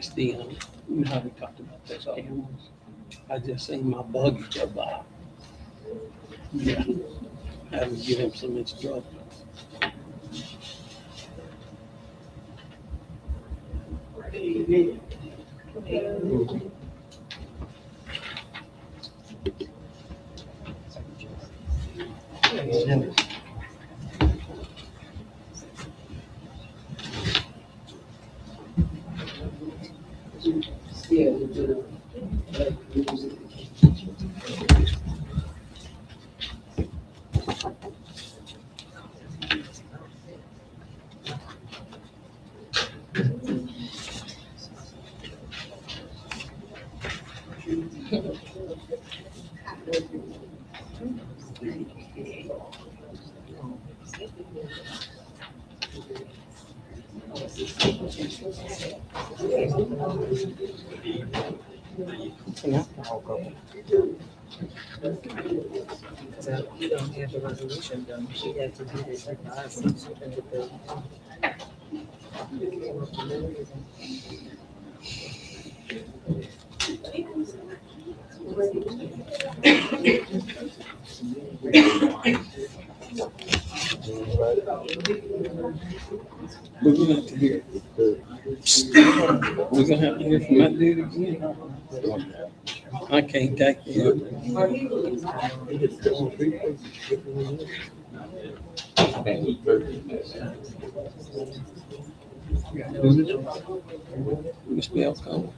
Still, you know how we talked about those animals. I just seen my buggy go by. Yeah, had to give him some instructions. You don't have the resolution done. She had to do this like last week. She can get the. We're gonna have to hear. We're gonna have to hear from that dude again. I can't take it. Miss Bell coming.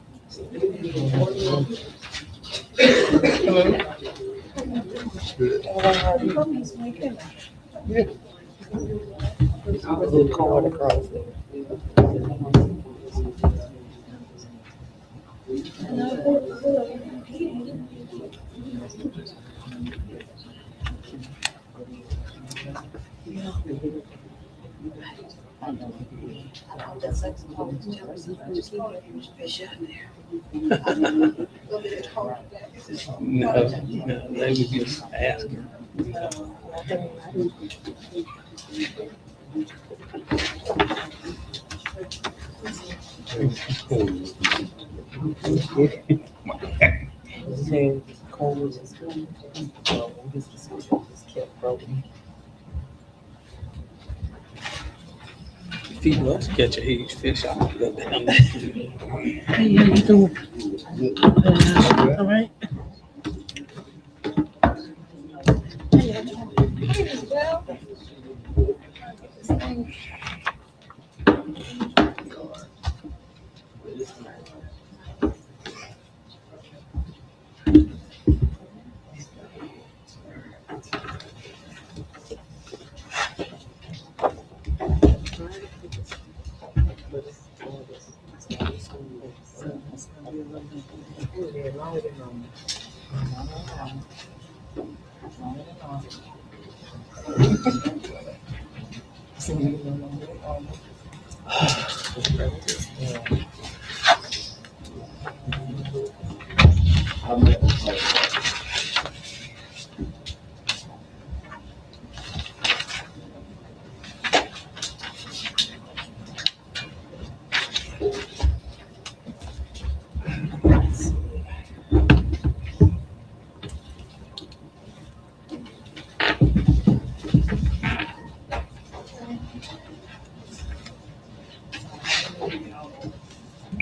Card across there. No, they would just ask her. Saying Cole was just his decision just kept broken. If he does catch a huge fish, I'll go down there. Hey, how you doing? All right.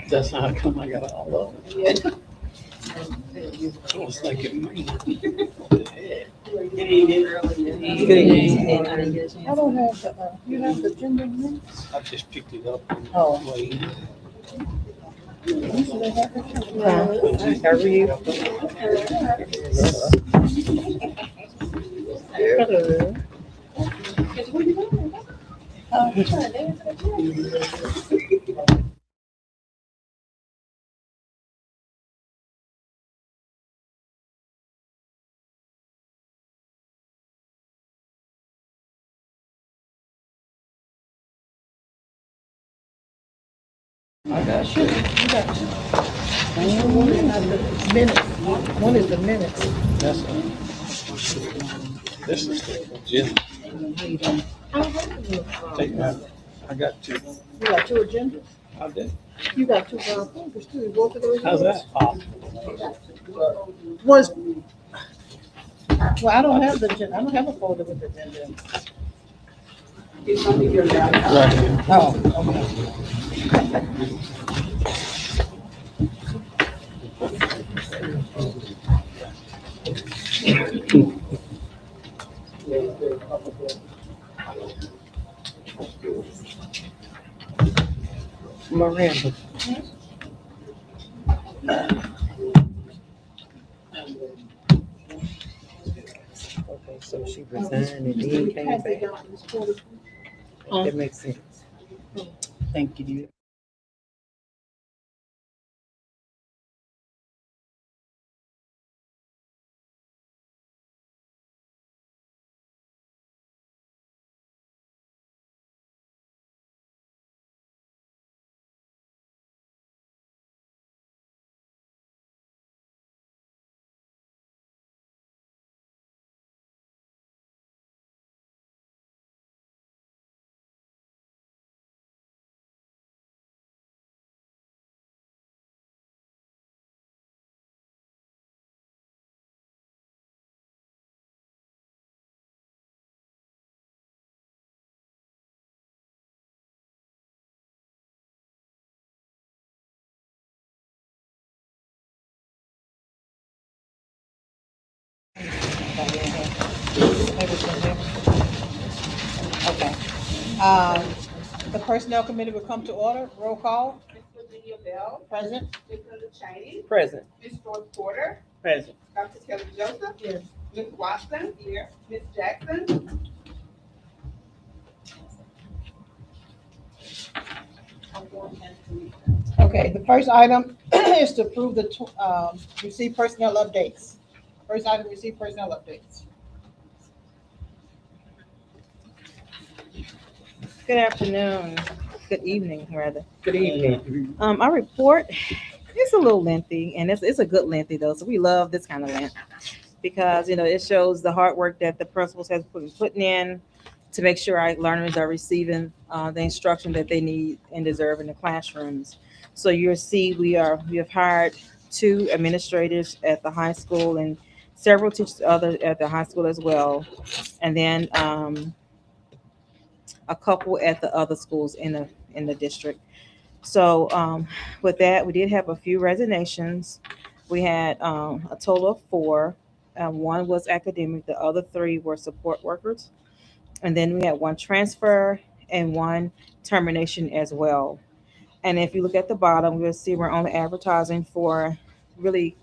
That's how come I got all of them. I was thinking, man, what the heck? You didn't- I didn't get a chance. I don't have the, you have the agenda minutes? I just picked it up and Oh. waited. Usually have it. How are you? Hello. I got you. You got you. One is the minutes. One is the minutes. That's this is the agenda. Take that. I got two. You got two agendas? I did. You got two folders too. Both of those. How's that? Was, well, I don't have the agenda. I don't have a folder with the agenda. Right here. Oh, okay. Miranda. Okay, so she resigned and then came back. That makes sense. Thank you. Okay. The personnel committee will come to order. Roll call. Ms. Virginia Bell. Present. Ms. Linda Cheney. Present. Ms. George Porter. Present. Dr. Kelly Joseph. Yes. Ms. Watson. Here. Ms. Jackson. Okay, the first item is to approve the, receive personnel updates. First item, receive personnel updates. Good afternoon, good evening, rather. Good evening. Our report is a little lengthy, and it's a good lengthy though, so we love this kind of length because, it shows the hard work that the principals has been putting in to make sure our learners are receiving the instruction that they need and deserve in the classrooms. So you'll see we have hired 2 administrators at the high school and several teachers other at the high school as well, and then a couple at the other schools in the district. So with that, we did have a few resignations. We had a total of 4. 1 was academic, the other 3 were support workers. And then we had 1 transfer and 1 termination as well. And if you look at the bottom, you'll see we're only advertising for really,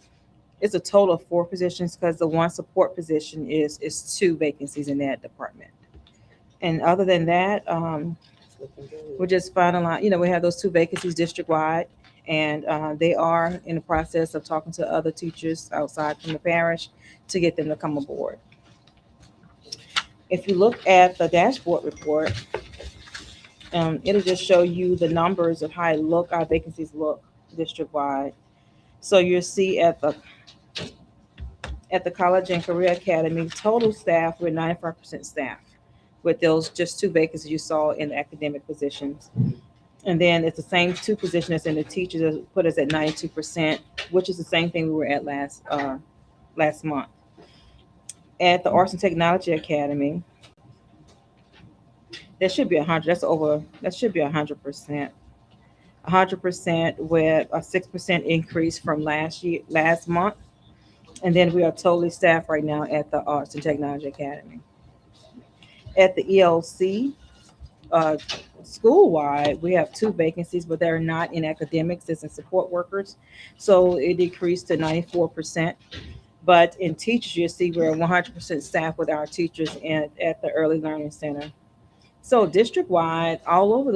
it's a total of 4 positions because the 1 support position is 2 vacancies in that department. And other than that, we're just finalizing, we have those 2 vacancies district-wide, and they are in the process of talking to other teachers outside from the parish to get them to come aboard. If you look at the dashboard report, it'll just show you the numbers of how our vacancies look district-wide. So you'll see at the College and Career Academy, total staff, we're 95% staff, with those just 2 vacancies you saw in the academic positions. And then it's the same 2 positions in the teachers that put us at 92%, which is the same thing we were at last month. At the Arts and Technology Academy, that should be 100. That should be 100%. 100% with a 6% increase from last month. And then we are totally staffed right now at the Arts and Technology Academy. At the ELC, uh, school-wide, we have 2 vacancies, but they're not in academics, it's in support workers. So it decreased to 94%. But in teachers, you see we're 100% staffed with our teachers at the Early Learning Center. So district-wide, all over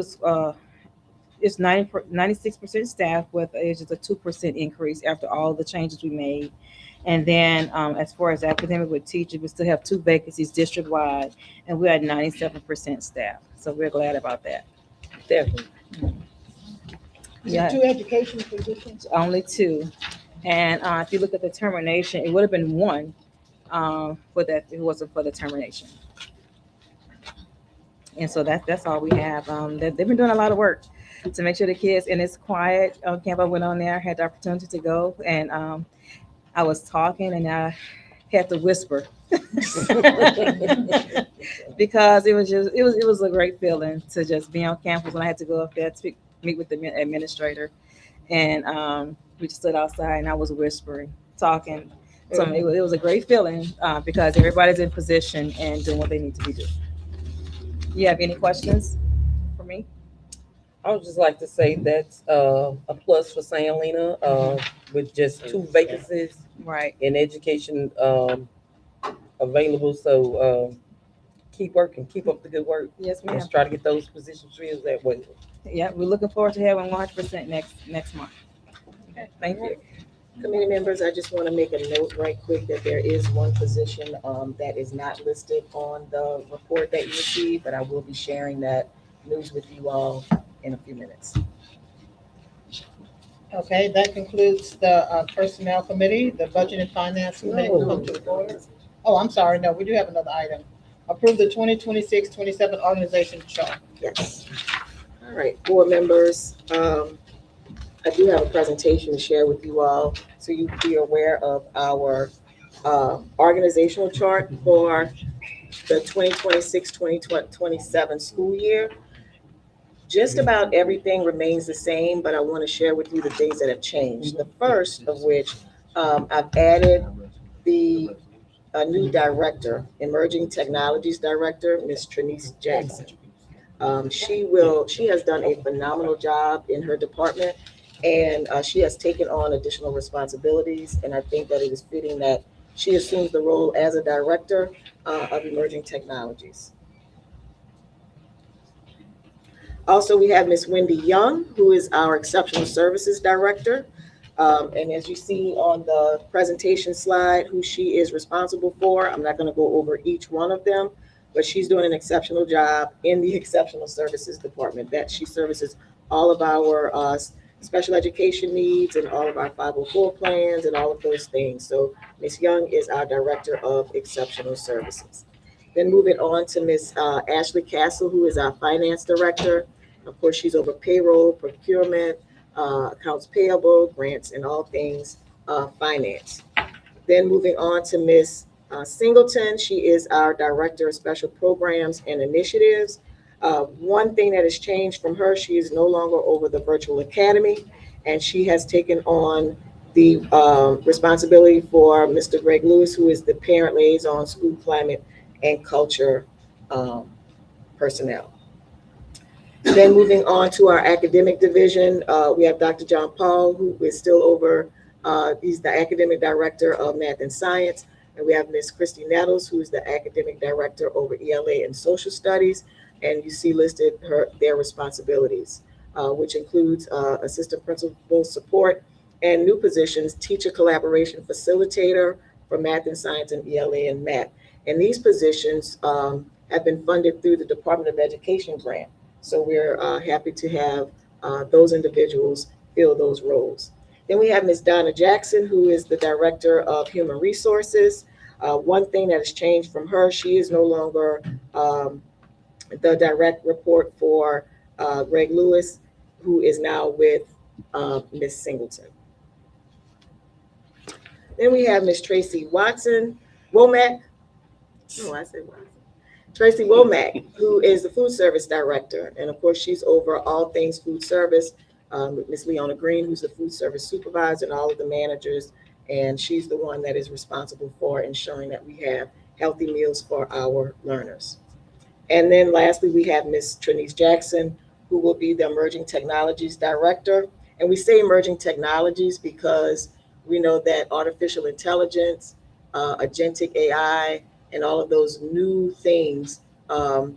it's 96% staff with just a 2% increase after all the changes we made. And then as far as academic with teachers, we still have 2 vacancies district-wide, and we're at 97% staff. So we're glad about that. Definitely. Is Yeah. it 2 education positions? Only 2. And if you look at the termination, it would have been 1 for that if it wasn't for the termination. And so that's all we have. They've been doing a lot of work to make sure the kids, and it's quiet on campus. I went on there, had the opportunity to go, and I was talking and I had to whisper because it was a great feeling to just be on campus when I had to go up there to meet with the administrator, and we just stood outside and I was whispering, talking. So it was a great feeling because everybody's in position and doing what they need to be doing. You have any questions for me? I would just like to say that's a plus for St. Helena with just 2 vacancies Right. in education available. So keep working, keep up the good work. Yes, ma'am. Let's try to get those positions filled that way. Yeah, we're looking forward to having 100% next month. Okay, thank you. Committee members, I just want to make a note right quick that there is 1 position that is not listed on the report that you received, but I will be sharing that news with you all in a few minutes. Okay, that concludes the Personnel Committee, the Budget and Finance Committee will come to the board. Oh, I'm sorry, no, we do have another item. Approve the 2026-27 organization chart. Yes. All right, board members, I do have a presentation to share with you all, so you be aware of our organizational chart for the 2026-2027 school year. Just about everything remains the same, but I want to share with you the things that have changed. The first of which, I've added a new director, Emerging Technologies Director, Ms. Trinice Jackson. She has done a phenomenal job in her department, and she has taken on additional responsibilities, and I think that it is fitting that she assumes the role as a director of Emerging Technologies. Also, we have Ms. Wendy Young, who is our Exceptional Services Director. And as you see on the presentation slide, who she is responsible for, I'm not going to go over each one of them, but she's doing an exceptional job in the Exceptional Services Department. That she services all of our special education needs and all of our 504 plans and all of those things. So Ms. Young is our Director of Exceptional Services. Then moving on to Ms. Ashley Castle, who is our Finance Director. Of course, she's over payroll, procurement, accounts payable, grants, and all things finance. Then moving on to Ms. Singleton, she is our Director of Special Programs and Initiatives. One thing that has changed from her, she is no longer over the virtual academy, and she has taken on the responsibility for Mr. Greg Lewis, who is the Parent Liaison, School Climate, and Culture personnel. Then moving on to our academic division, we have Dr. John Paul, who is still over, he's the academic director of math and science. And we have Ms. Christy Nettles, who is the academic director over ELA and social studies. And you see listed their responsibilities, which includes assistant principal support and new positions, teacher collaboration facilitator for math and science and ELA and math. And these positions have been funded through the Department of Education grant. So we're happy to have those individuals fill those roles. Then we have Ms. Donna Jackson, who is the Director of Human Resources. One thing that has changed from her, she is no longer the direct report for Greg Lewis, who is now with Ms. Singleton. Then we have Ms. Tracy Womack. Tracy Womack, who is the food service director. And of course, she's over all things food service with Ms. Leona Green, who's the food service supervisor, and all of the managers And she's the one that is responsible for ensuring that we have healthy meals for our learners. And then lastly, we have Ms. Trinice Jackson, who will be the Emerging Technologies Director. And we say emerging technologies because we know that artificial intelligence, agentic AI, and all of those new things are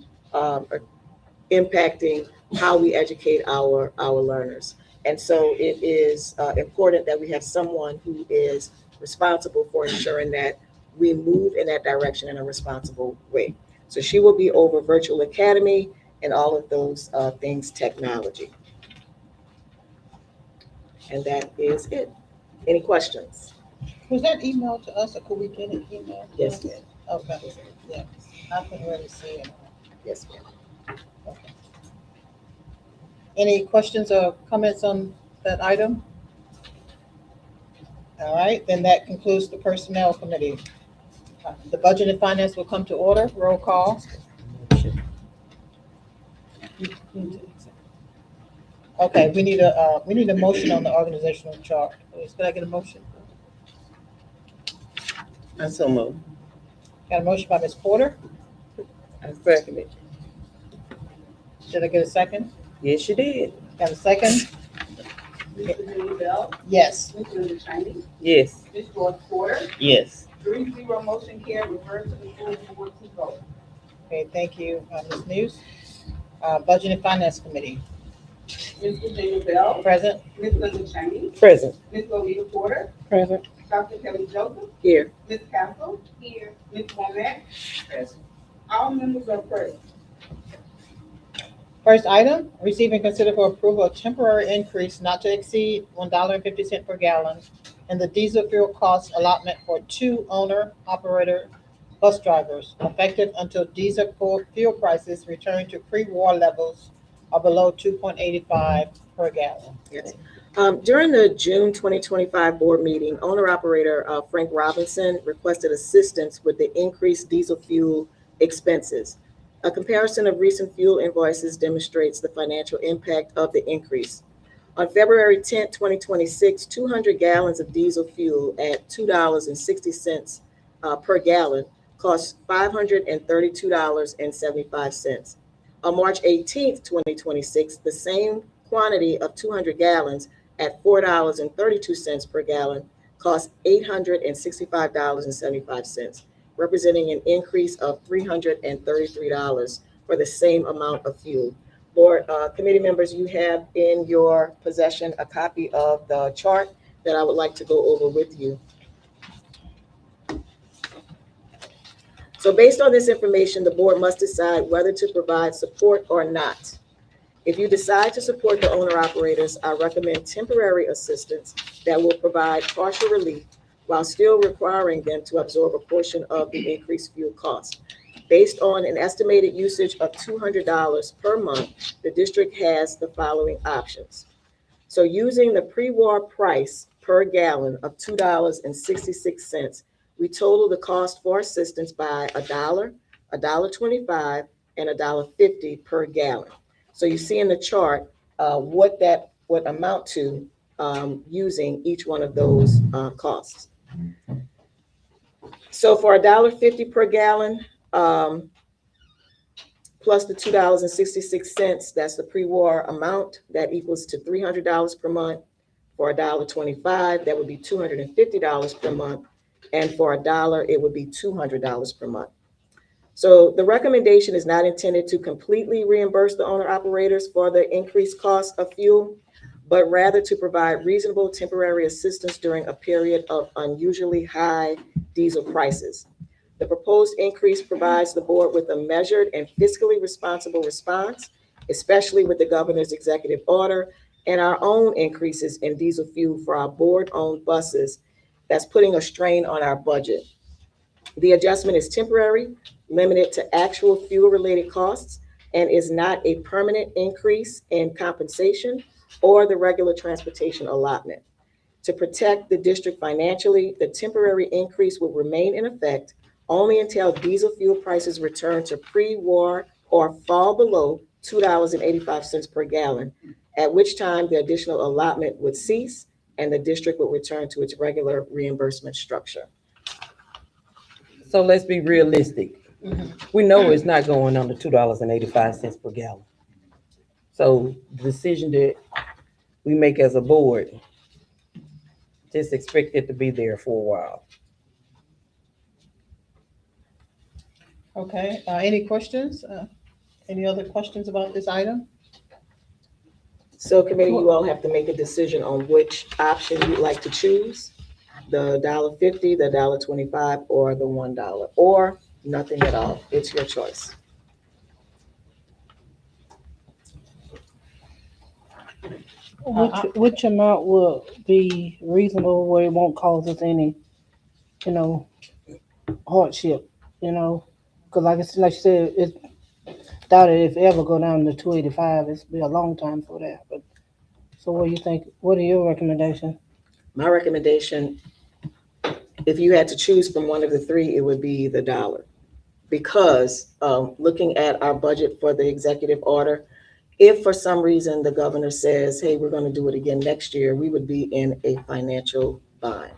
impacting how we educate our learners. And so it is important that we have someone who is responsible for ensuring that we move in that direction in a responsible way. So she will be over virtual academy and all of those things technology. And that is it. Any questions? Was that emailed to us or could we get an email? Yes, ma'am. Okay, yeah, I couldn't really see it. Yes, ma'am. Okay. Any questions or comments on that item? All right, then that concludes the Personnel Committee. The Budget and Finance will come to order. Roll call. Okay, we need a motion on the organizational chart. Please, could I get a motion? I so move. Got a motion by Ms. Porter. I second it. Did I get a second? Yes, you did. Got a second? Mr. Jimmy Bell, Yes. Ms. Linda Cheney, Yes. Ms. George Porter, Yes. 3-0 motion carried, refer to the full board to vote. Okay, thank you, Ms. News. Budget and Finance Committee, Mr. Jimmy Bell, present. Ms. Linda Cheney, Present. Ms. Lolita Porter, Present. Dr. Kelly Joseph, Here. Ms. Castle. Here. Ms. Womack. Present. All members are present. First item, receive and consider for approval a temporary increase not to exceed $1.50 per gallon in the diesel fuel cost allotment for 2 owner-operator bus drivers, effective until diesel fuel prices return to pre-war levels or below 2.85 per gallon. During the June 2025 board meeting, owner-operator Frank Robinson requested assistance with the increased diesel fuel expenses. A comparison of recent fuel invoices demonstrates the financial impact of the increase. On February 10, 2026, 200 gallons of diesel fuel at $2.60 per gallon cost $532.75. On March 18, 2026, the same quantity of 200 gallons at $4.32 per gallon cost $865.75. Representing an increase of $333 for the same amount of fuel. Board committee members, you have in your possession a copy of the chart that I would like to go over with you. So based on this information, the board must decide whether to provide support or not. If you decide to support the owner-operators, I recommend temporary assistance that will provide partial relief while still requiring them to absorb a portion of the increased fuel cost. Based on an estimated usage of $200 per month, the district has the following options. So using the pre-war price per gallon of $2.66, we total the cost for assistance by $1, $1.25, and $1.50 per gallon. So you see in the chart what that would amount to using each one of those costs. So for $1.50 per gallon, plus the $2.66, that's the pre-war amount, that equals to $300 per month. For $1.25, that would be $250 per month. And for $1, it would be $200 per month. So the recommendation is not intended to completely reimburse the owner-operators for the increased cost of fuel, but rather to provide reasonable temporary assistance during a period of unusually high diesel prices. The proposed increase provides the board with a measured and fiscally responsible response, especially with the governor's executive order and our own increases in diesel fuel for our board-owned buses that's putting a strain on our budget. The adjustment is temporary, limited to actual fuel-related costs, and is not a permanent increase in compensation or the regular transportation allotment. To protect the district financially, the temporary increase will remain in effect only until diesel fuel prices return to pre-war or fall below $2.85 per gallon, at which time the additional allotment would cease and the district will return to its regular reimbursement structure. So let's be realistic. We know it's not going under $2.85 per gallon. So the decision that we make as a board, just expect it to be there for a while. Okay, any questions? Any other questions about this item? So committee, you all have to make a decision on which option you'd like to choose. The $1.50, the $1.25, or the $1, or nothing at all. It's your choice. Which amount will be reasonable where it won't cause us any, hardship, Cause like you said, it's doubted if it ever go down to 285, it's be a long time for that, but, so what do you think, what are your recommendations? My recommendation, if you had to choose from one of the three, it would be the $1. Because looking at our budget for the executive order, if for some reason the governor says, hey, we're going to do it again next year, we would be in a financial bind.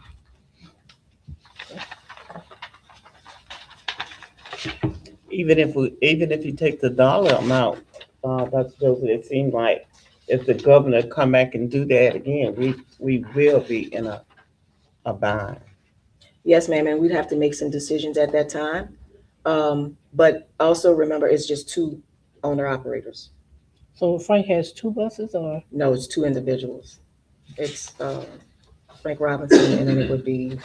Even if you take the dollar amount, Dr. Joseph, it seems like if the governor come back and do that again, we will be in a bind. Yes, ma'am, and we'd have to make some decisions at that time. But also remember, it's just 2 owner operators. So Frank has 2 buses or? No, it's 2 individuals. It's Frank Robinson, and then it would be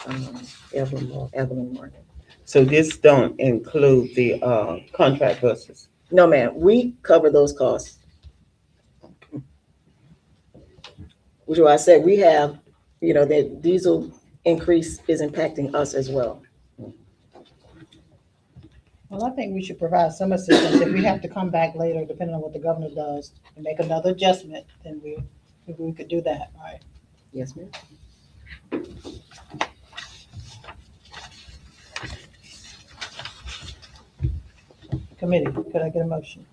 Evelyn Morgan. So this don't include the contract buses. No, ma'am, we cover those costs. Which is why I said we have, that diesel increase is impacting us as well. Well, I think we should provide some assistance. If we have to come back later, depending on what the governor does, and make another adjustment, then we could do that, right? Yes, ma'am. Committee, could I get a motion?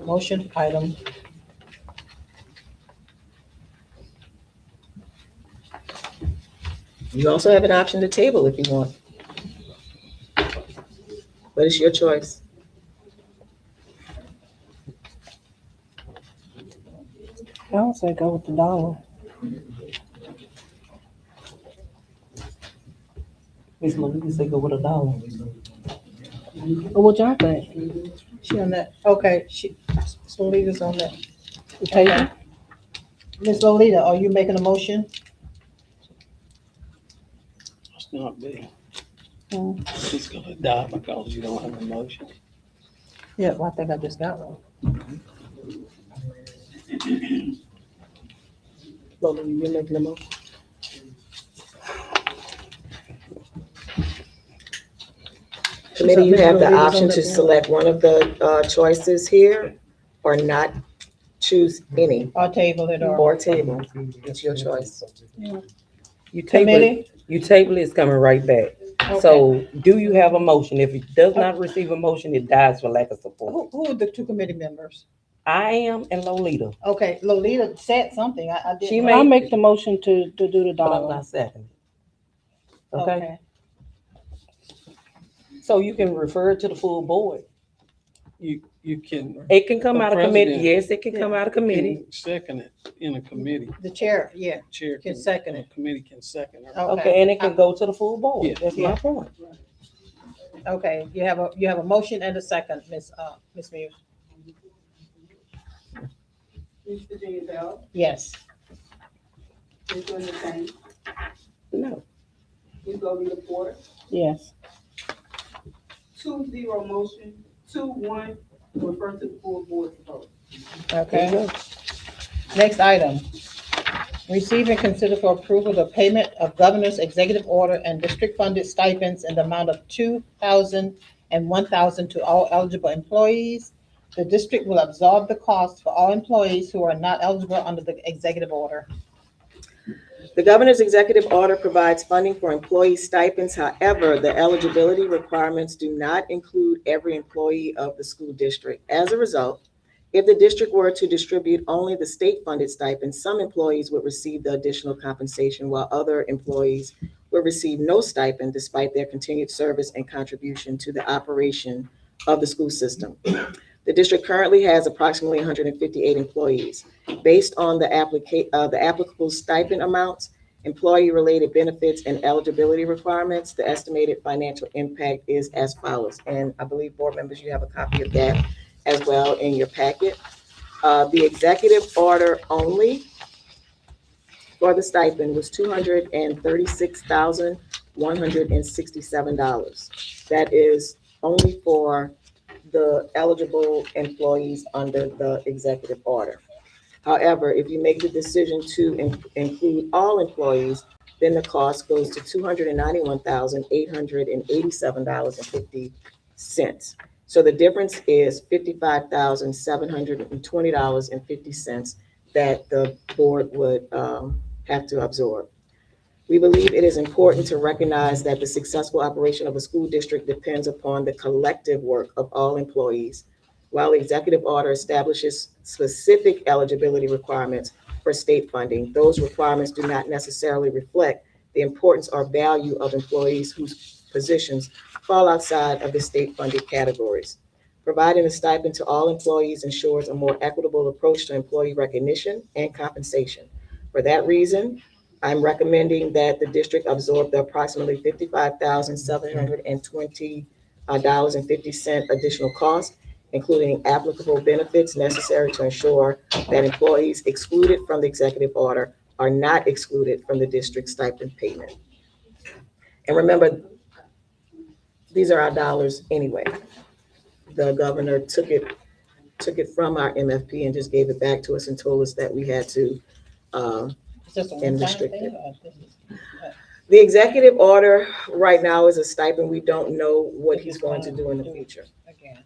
Motion item. You also have an option to table if you want. But it's your choice. I don't say go with the $1. Ms. Louise say go with $1. Or what y'all think? She on that, okay, Ms. Lolita's on that. The table? Ms. Lolita, are you making a motion? It's not big. Hmm. It's gonna die because you don't have a motion. Yeah, well, I think I just got one. Lolita, you're making a motion? Committee, you have the option to select one of the choices here or not choose any, Or table it, or or table. It's your choice. You table it, it's coming right back. Okay. So do you have a motion? If it does not receive a motion, it dies for lack of support. Who are the 2 committee members? I am and Lolita, Okay, Lolita said something, I didn't. She I'll make the motion to do the but I'm $1. not seconding. Okay, so you can refer it to the full board. You can. It can come The out of committee, president- yes, it can come out of committee. can Second it in a committee. The chair, yeah, Chair Can second it. Committee can second it. Okay, and it can go to the full board, Yeah. that's my point. okay, you have a motion and a second, Ms. Muse. Ms. Virginia Bell, Yes. Ms. Linda Payne, No, Ms. Lolita Porter, Yes. 2-0 motion, 2-1, to refer to the full board to vote. Okay. Next item. Receive and consider for approval the payment of governor's executive order and district-funded stipends in the amount of $2,000 and $1,000 to all eligible employees. The district will absorb the cost for all employees who are not eligible under the executive order. The governor's executive order provides funding for employee stipends. However, the eligibility requirements do not include every employee of the school district. As a result, if the district were to distribute only the state-funded stipends, some employees would receive the additional compensation, while other employees would receive no stipend despite their continued service and contribution to the operation of the school system. The district currently has approximately 158 employees. Based on the applicable stipend amounts, employee-related benefits, and eligibility requirements, the estimated financial impact is as follows. And I believe, board members, you have a copy of that as well in your packet. The executive order only for the stipend was $236,167. That is only for the eligible employees under the executive order. However, if you make the decision to include all employees, then the cost goes to $291,887.50. So the difference is $55,720.50 that the board would have to absorb. We believe it is important to recognize that the successful operation of a school district depends upon the collective work of all employees. While the executive order establishes specific eligibility requirements for state funding, those requirements do not necessarily reflect the importance or value of employees whose positions fall outside of the state-funded categories. Providing a stipend to all employees ensures a more equitable approach to employee recognition and compensation. For that reason, I'm recommending that the district absorb the approximately $55,720.50 additional cost, including applicable benefits necessary to ensure that employees excluded from the executive order are not excluded from the district stipend payment. And remember, these are our dollars anyway. The governor took it from our MFP and just gave it back to us and told us that we had to It's just a and one-time restricted. thing, or this is- The executive order right now is a stipend. We don't know what he's going to do in the future. Again.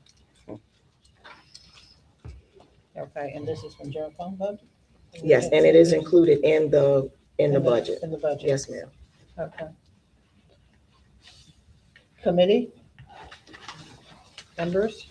Okay, and this is from general fund budget? Yes, and it is included in the budget. In the budget. Yes, ma'am. Okay. Committee? Members?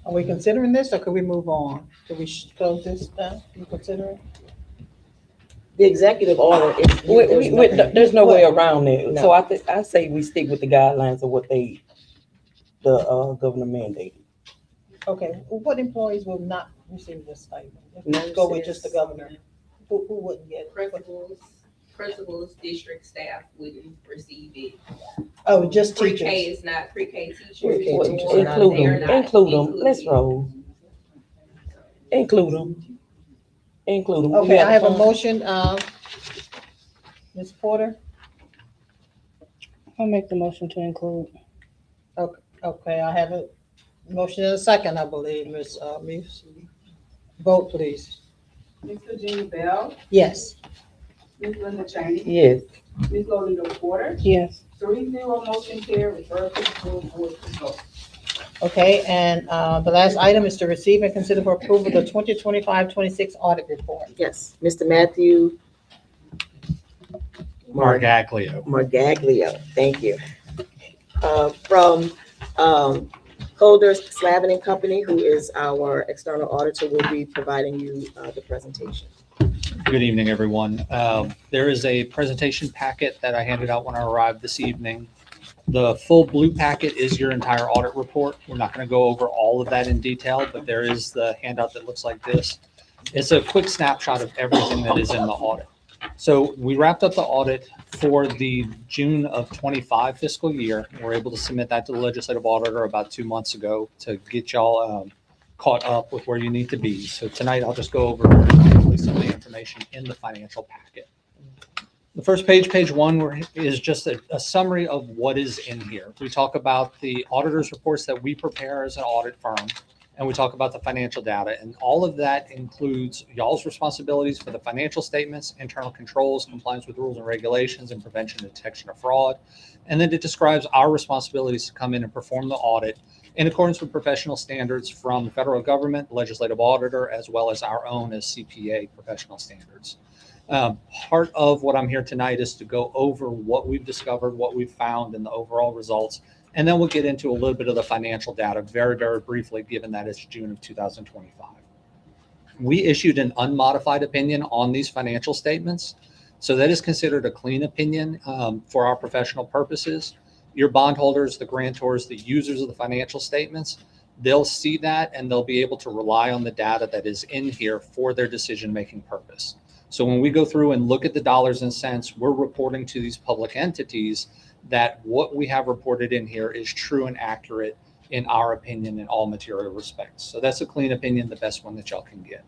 Are we considering this, or could we move on? Could we close this down? You consider it? The executive order is. There's no way around it. No. So I say we stick with the guidelines of what the governor mandated. Okay, well, what employees will not receive this stipend? If we Nurses. go with just the governor, who wouldn't get it? Principals, district staff wouldn't receive it. Oh, just Pre-K teachers. is not pre-K teachers. Pre-K or teachers. Include they're them, not include them. Let's included. roll. Include them. Include them. Okay, I have a motion, Ms. Porter. I'll make the motion to include. Okay, I have a motion and a second, I believe, Ms. Muse. Vote, please. Ms. Virginia Bell, Yes. Ms. Linda Cheney, Yes. Ms. Lolita Porter, Yes. 3-0 motion carried, refer to the full board to vote. Okay, and the last item is to receive and consider for approval the 2025-26 audit report. Yes, Mr. Matthew Margaglio. Thank you. From Holders Slavin and Company, who is our external auditor, will be providing you the presentation. Good evening, everyone. There is a presentation packet that I handed out when I arrived this evening. The full blue packet is your entire audit report. We're not going to go over all of that in detail, but there is the handout that looks like this. It's a quick snapshot of everything that is in the audit. So we wrapped up the audit for the June of 25 fiscal year. We're able to submit that to the legislative auditor about 2 months ago to get y'all caught up with where you need to be. So tonight I'll just go over some of the information in the financial packet. The first page, page 1, is just a summary of what is in here. We talk about the auditor's reports that we prepare as an audit firm. and we talk about the financial data. And all of that includes y'all's responsibilities for the financial statements, internal controls, compliance with rules and regulations, and prevention and detection of fraud. And then it describes our responsibilities to come in and perform the audit in accordance with professional standards from the federal government, legislative auditor, as well as our own as CPA professional standards. Part of what I'm here tonight is to go over what we've discovered, what we've found, and the overall results. And then we'll get into a little bit of the financial data very, very briefly, given that it's June of 2025. We issued an unmodified opinion on these financial statements. So that is considered a clean opinion for our professional purposes. Your bondholders, the grantors, the users of the financial statements, they'll see that and they'll be able to rely on the data that is in here for their decision-making purpose. So when we go through and look at the dollars and cents, we're reporting to these public entities that what we have reported in here is true and accurate in our opinion in all material respects. So that's a clean opinion, the best one that y'all can get.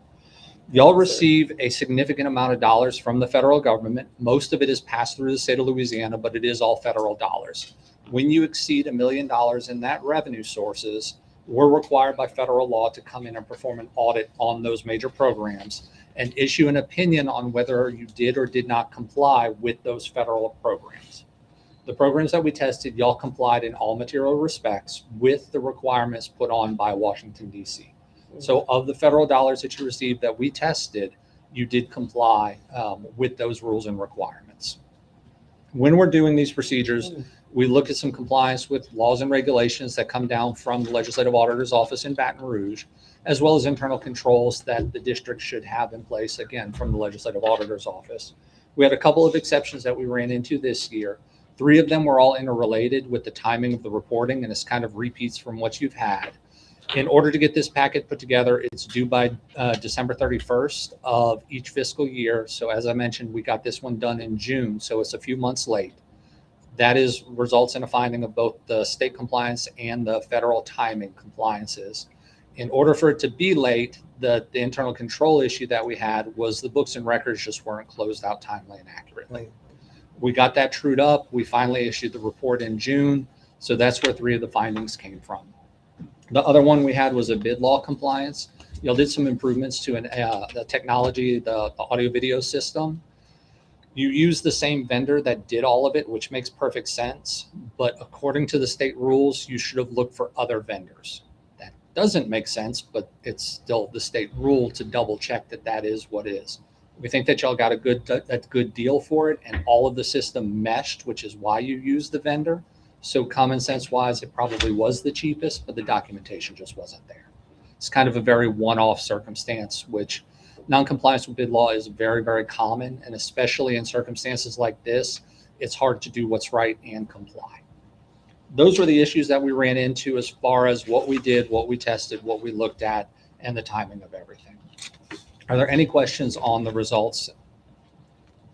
Y'all receive a significant amount of dollars from the federal government. Most of it is passed through the state of Louisiana, but it is all federal dollars. When you exceed $1 million in that revenue sources, we're required by federal law to come in and perform an audit on those major programs and issue an opinion on whether you did or did not comply with those federal programs. The programs that we tested, y'all complied in all material respects with the requirements put on by Washington, D.C. So of the federal dollars that you received that we tested, you did comply with those rules and requirements. When we're doing these procedures, we look at some compliance with laws and regulations that come down from the Legislative Auditor's Office in Baton Rouge, as well as internal controls that the district should have in place, again, from the Legislative Auditor's Office. We had a couple of exceptions that we ran into this year. 3 of them were all interrelated with the timing of the reporting, and it's kind of repeats from what you've had. In order to get this packet put together, it's due by December 31st of each fiscal year. So as I mentioned, we got this one done in June, so it's a few months late. That results in a finding of both the state compliance and the federal timing compliances. In order for it to be late, the internal control issue that we had was the books and records just weren't closed out timely and accurately. We got that trued up. We finally issued the report in June. So that's where 3 of the findings came from. The other one we had was a bid law compliance. Y'all did some improvements to the technology, the audio video system. You use the same vendor that did all of it, which makes perfect sense. But according to the state rules, you should have looked for other vendors. That doesn't make sense, but it's still the state rule to double check that that is what is. We think that y'all got a good deal for it, and all of the system meshed, which is why you use the vendor. So common sense wise, it probably was the cheapest, but the documentation just wasn't there. It's kind of a very one-off circumstance, which non-compliance with bid law is very, very common. And especially in circumstances like this, it's hard to do what's right and comply. Those were the issues that we ran into as far as what we did, what we tested, what we looked at, and the timing of everything. Are there any questions on the results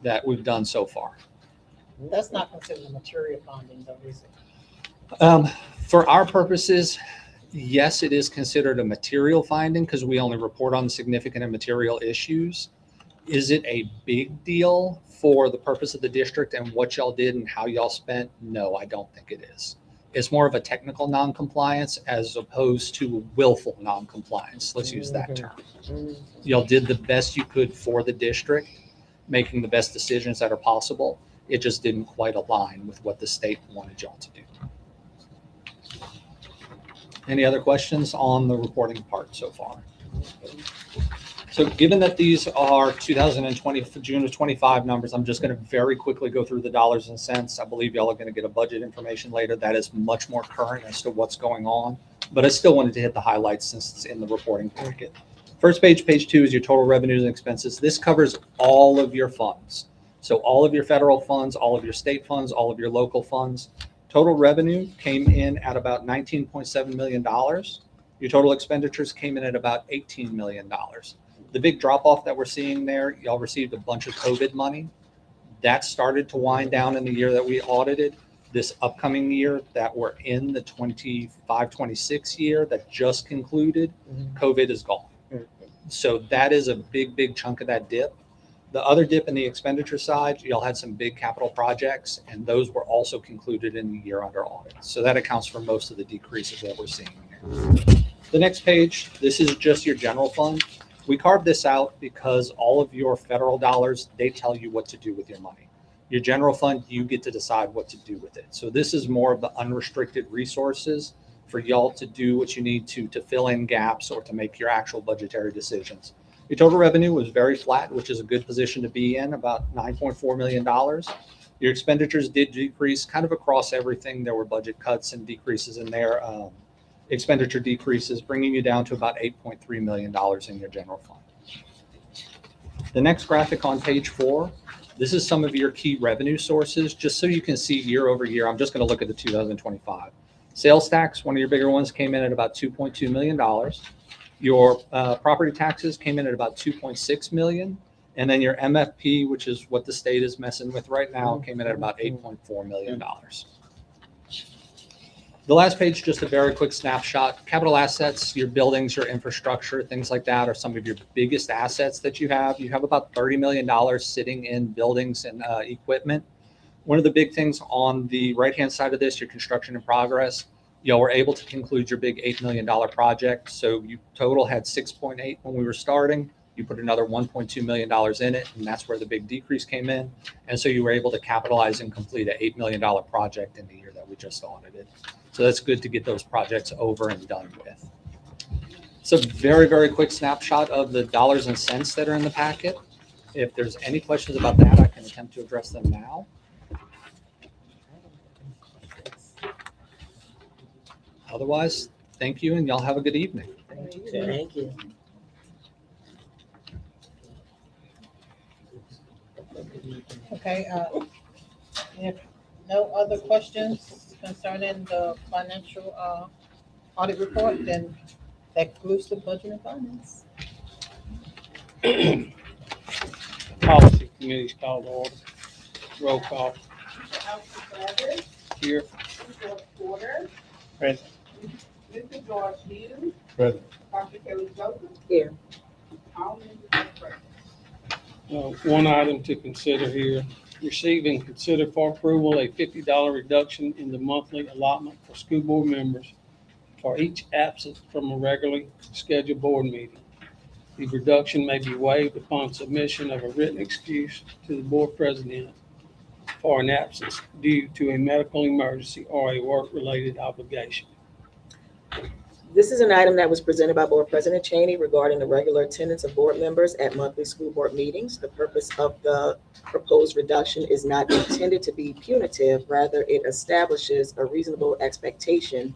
that we've done so far? That's not considered a material finding, though, is it? For our purposes, yes, it is considered a material finding because we only report on significant and material issues. Is it a big deal for the purpose of the district and what y'all did and how y'all spent? No, I don't think it is. It's more of a technical non-compliance as opposed to willful non-compliance. Let's use that term. Y'all did the best you could for the district, making the best decisions that are possible. It just didn't quite align with what the state wanted y'all to do. Any other questions on the reporting part so far? So given that these are 2020, June of 25 numbers, I'm just going to very quickly go through the dollars and cents. I believe y'all are going to get a budget information later that is much more current as to what's going on, but I still wanted to hit the highlights since it's in the reporting packet. First page, page 2 is your total revenues and expenses. This covers all of your funds. So all of your federal funds, all of your state funds, all of your local funds. Total revenue came in at about $19.7 million. Your total expenditures came in at about $18 million. The big drop off that we're seeing there, y'all received a bunch of COVID money. That started to wind down in the year that we audited. This upcoming year that we're in, the 25-26 year that just concluded, COVID is gone. So that is a big, big chunk of that dip. The other dip in the expenditure side, y'all had some big capital projects, and those were also concluded in the year under audit. So that accounts for most of the decreases that we're seeing here. The next page, this is just your general fund. We carved this out because all of your federal dollars, they tell you what to do with your money. Your general fund, you get to decide what to do with it. So this is more of the unrestricted resources for y'all to do what you need to fill in gaps or to make your actual budgetary decisions. Your total revenue was very flat, which is a good position to be in, about $9.4 million. Your expenditures did decrease kind of across everything. There were budget cuts and decreases in there. Expenditure decreases, bringing you down to about $8.3 million in your general fund. The next graphic on page 4, this is some of your key revenue sources, just so you can see year over year. I'm just going to look at the 2025. Sales tax, one of your bigger ones, came in at about $2.2 million. Your property taxes came in at about $2.6 million. And then your MFP, which is what the state is messing with right now, came in at about $8.4 million. The last page, just a very quick snapshot. Capital assets, your buildings, your infrastructure, things like that are some of your biggest assets that you have. You have about $30 million sitting in buildings and equipment. One of the big things on the right-hand side of this, your construction in progress, you were able to conclude your big $8 million project. So you total had 6.8 when we were starting. You put another $1.2 million in it, and that's where the big decrease came in. And so you were able to capitalize and complete an $8 million project in the year that we just audited. So that's good to get those projects over and done with. So very, very quick snapshot of the dollars and cents that are in the packet. If there's any questions about that, I can attempt to address them now. Otherwise, thank you, and y'all have a good evening. Thank you. Okay, if no other questions concerning the financial audit report, then that concludes the budget and finance. Policy committee's called to order. Roll call. Mr. Travis, Here. Mr. Porter. Present. Mr. George Hughes. Present. Dr. Kelly Joseph. Here. All members are present. One item to consider here, receive and consider for approval a $50 reduction in the monthly allotment for school board members for each absence from a regularly scheduled board meeting. The reduction may be waived upon submission of a written excuse to the board president for an absence due to a medical emergency or a work-related obligation. This is an item that was presented by Board President Cheney regarding the regular attendance of board members at monthly school board meetings. The purpose of the proposed reduction is not intended to be punitive. Rather, it establishes a reasonable expectation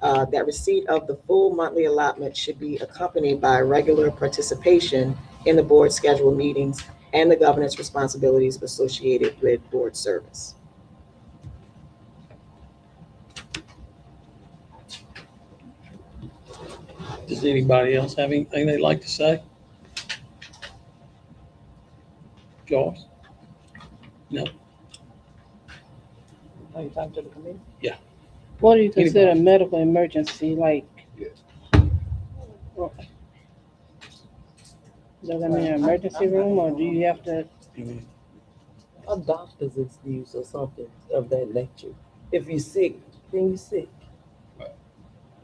that receipt of the full monthly allotment should be accompanied by regular participation in the board scheduled meetings and the governance responsibilities associated with board service. Does anybody else have anything they'd like to say? Joyce? No? Are you talking to the committee? What do you consider a medical emergency, like? Does that mean an emergency room, or do you have to? A doctor's excuse or something of that nature. If you're sick, then you're sick.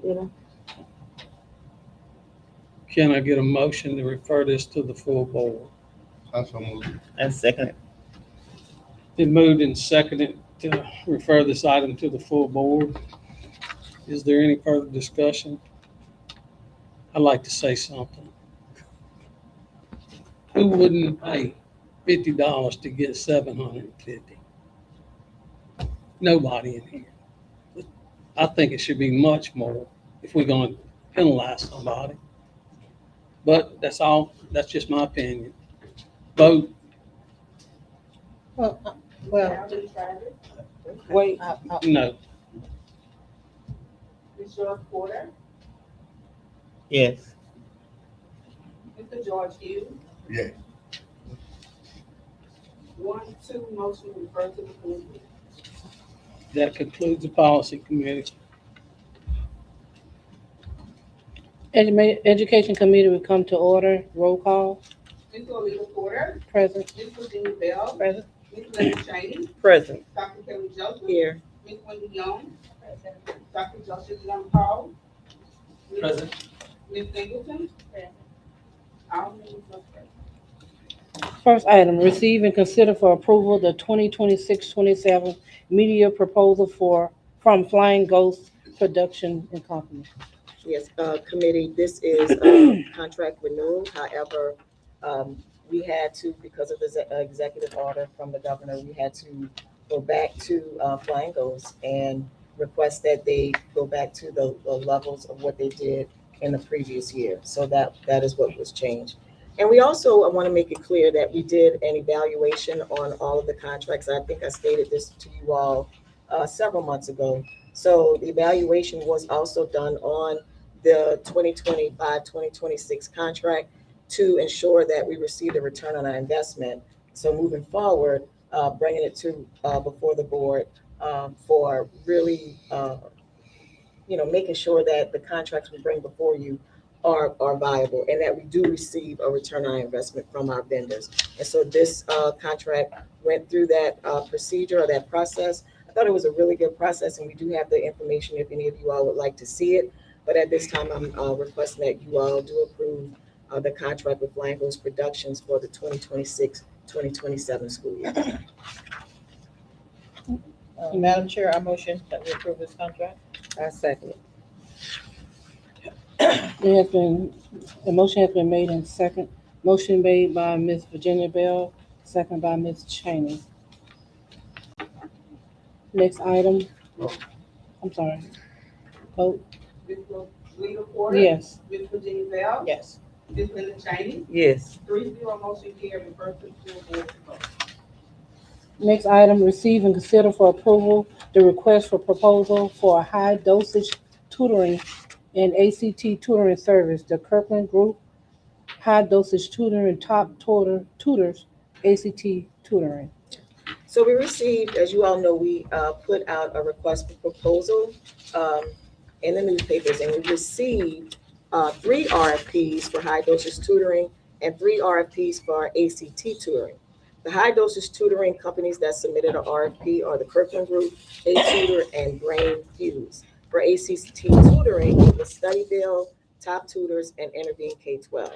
You know? Can I get a motion to refer this to the full board? And second, Been moved and seconded to refer this item to the full board. Is there any further discussion? I'd like to say something. Who wouldn't pay $50 to get $750? Nobody in here. I think it should be much more if we're going to penalize somebody. But that's all, that's just my opinion. Vote. Well, Alvin Travis, Wait, No. Ms. George Porter, yes. Mr. George Hughes. Yes. 1, 2, motion referred to the full board. That concludes the policy committee. Education committee will come to order. Roll call. Mr. Alita Porter, Present. Ms. Virginia Bell, Present. Ms. Linda Cheney, present. Dr. Kelly Joseph. Here. Ms. Wendy Young. Dr. Joseph Young Paul. Present. Ms. Singleton. All meetings are present. First item, receive and consider for approval the 2026-27 media proposal from Flying Ghost Production and Company. Yes, committee, this is a contract renewal. However, we had to, because of the executive order from the governor, we had to go back to Flying Ghost and request that they go back to the levels of what they did in the previous year. So that is what was changed. And we also, I want to make it clear that we did an evaluation on all of the contracts. I think I stated this to you all several months ago. So the evaluation was also done on the 2025-2026 contract to ensure that we received a return on our investment. So moving forward, bringing it to before the board for really, making sure that the contracts we bring before you are viable and that we do receive a return on investment from our vendors. And so this contract went through that procedure or that process. I thought it was a really good process, and we do have the information if any of you all would like to see it. But at this time, I'm requesting that you all do approve the contract with Flying Ghost Productions for the 2026-2027 school year. Madam Chair, I motion that we approve this contract. I second it. A motion has been made and second. Motion made by Ms. Virginia Bell, second by Ms. Cheney. Next item. I'm sorry. Vote. Ms. Lena Porter. Yes. Ms. Virginia Bell. Yes. Ms. Linda Cheney. Yes. 3-0 motion carried. Refer to the full board to vote. Next item, receive and consider for approval the request for proposal for a high dosage tutoring and ACT tutoring service, the Kirkland Group, high dosage tutoring, top tutors, ACT tutoring. So we received, as you all know, we put out a request for proposal in the newspapers, and we received 3 RFPs for high dosage tutoring and 3 RFPs for our ACT tutoring. The high dosage tutoring companies that submitted an RFP are the Kirkland Group, A-Tutor, and Brain Fuse. For ACT tutoring, it was Studyville, Top Tutors, and Intervene K-12.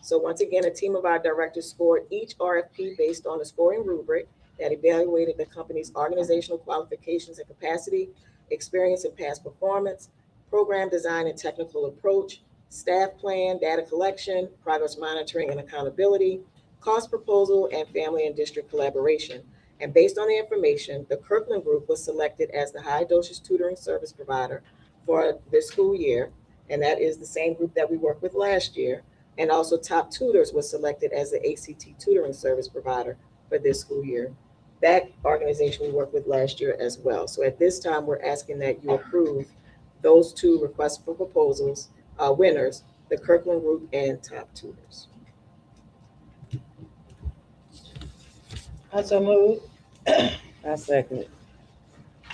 So once again, a team of our directors scored each RFP based on a scoring rubric that evaluated the company's organizational qualifications and capacity, experience and past performance, program design and technical approach, staff plan, data collection, progress monitoring and accountability, cost proposal, and family and district collaboration. And based on the information, the Kirkland Group was selected as the high dosage tutoring service provider for this school year. And that is the same group that we worked with last year. And also Top Tutors was selected as the ACT tutoring service provider for this school year. That organization we worked with last year as well. So at this time, we're asking that you approve those 2 requests for proposals, winners, the Kirkland Group and Top Tutors. I so move. I second it.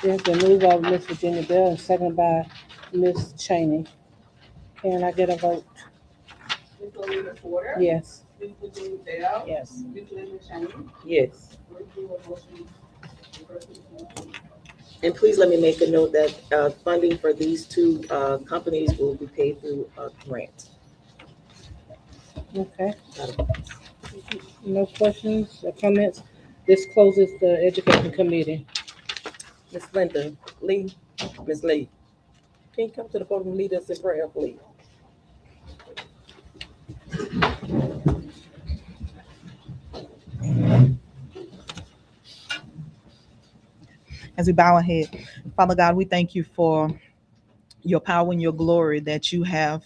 It has been moved by Ms. Virginia Bell and seconded by Ms. Cheney. Can I get a vote? Ms. Lena Porter. Yes. Ms. Virginia Bell. Yes. Ms. Linda Cheney. Yes. 3-0 motion. Refer to the full board. And please let me make a note that funding for these 2 companies will be paid through a grant. Okay. No questions or comments? This closes the education committee. Ms. Linda Lee, Ms. Lee, can you come to the podium and lead us in prayer, please? As we bow our head, Father God, we thank you for your power and your glory that you have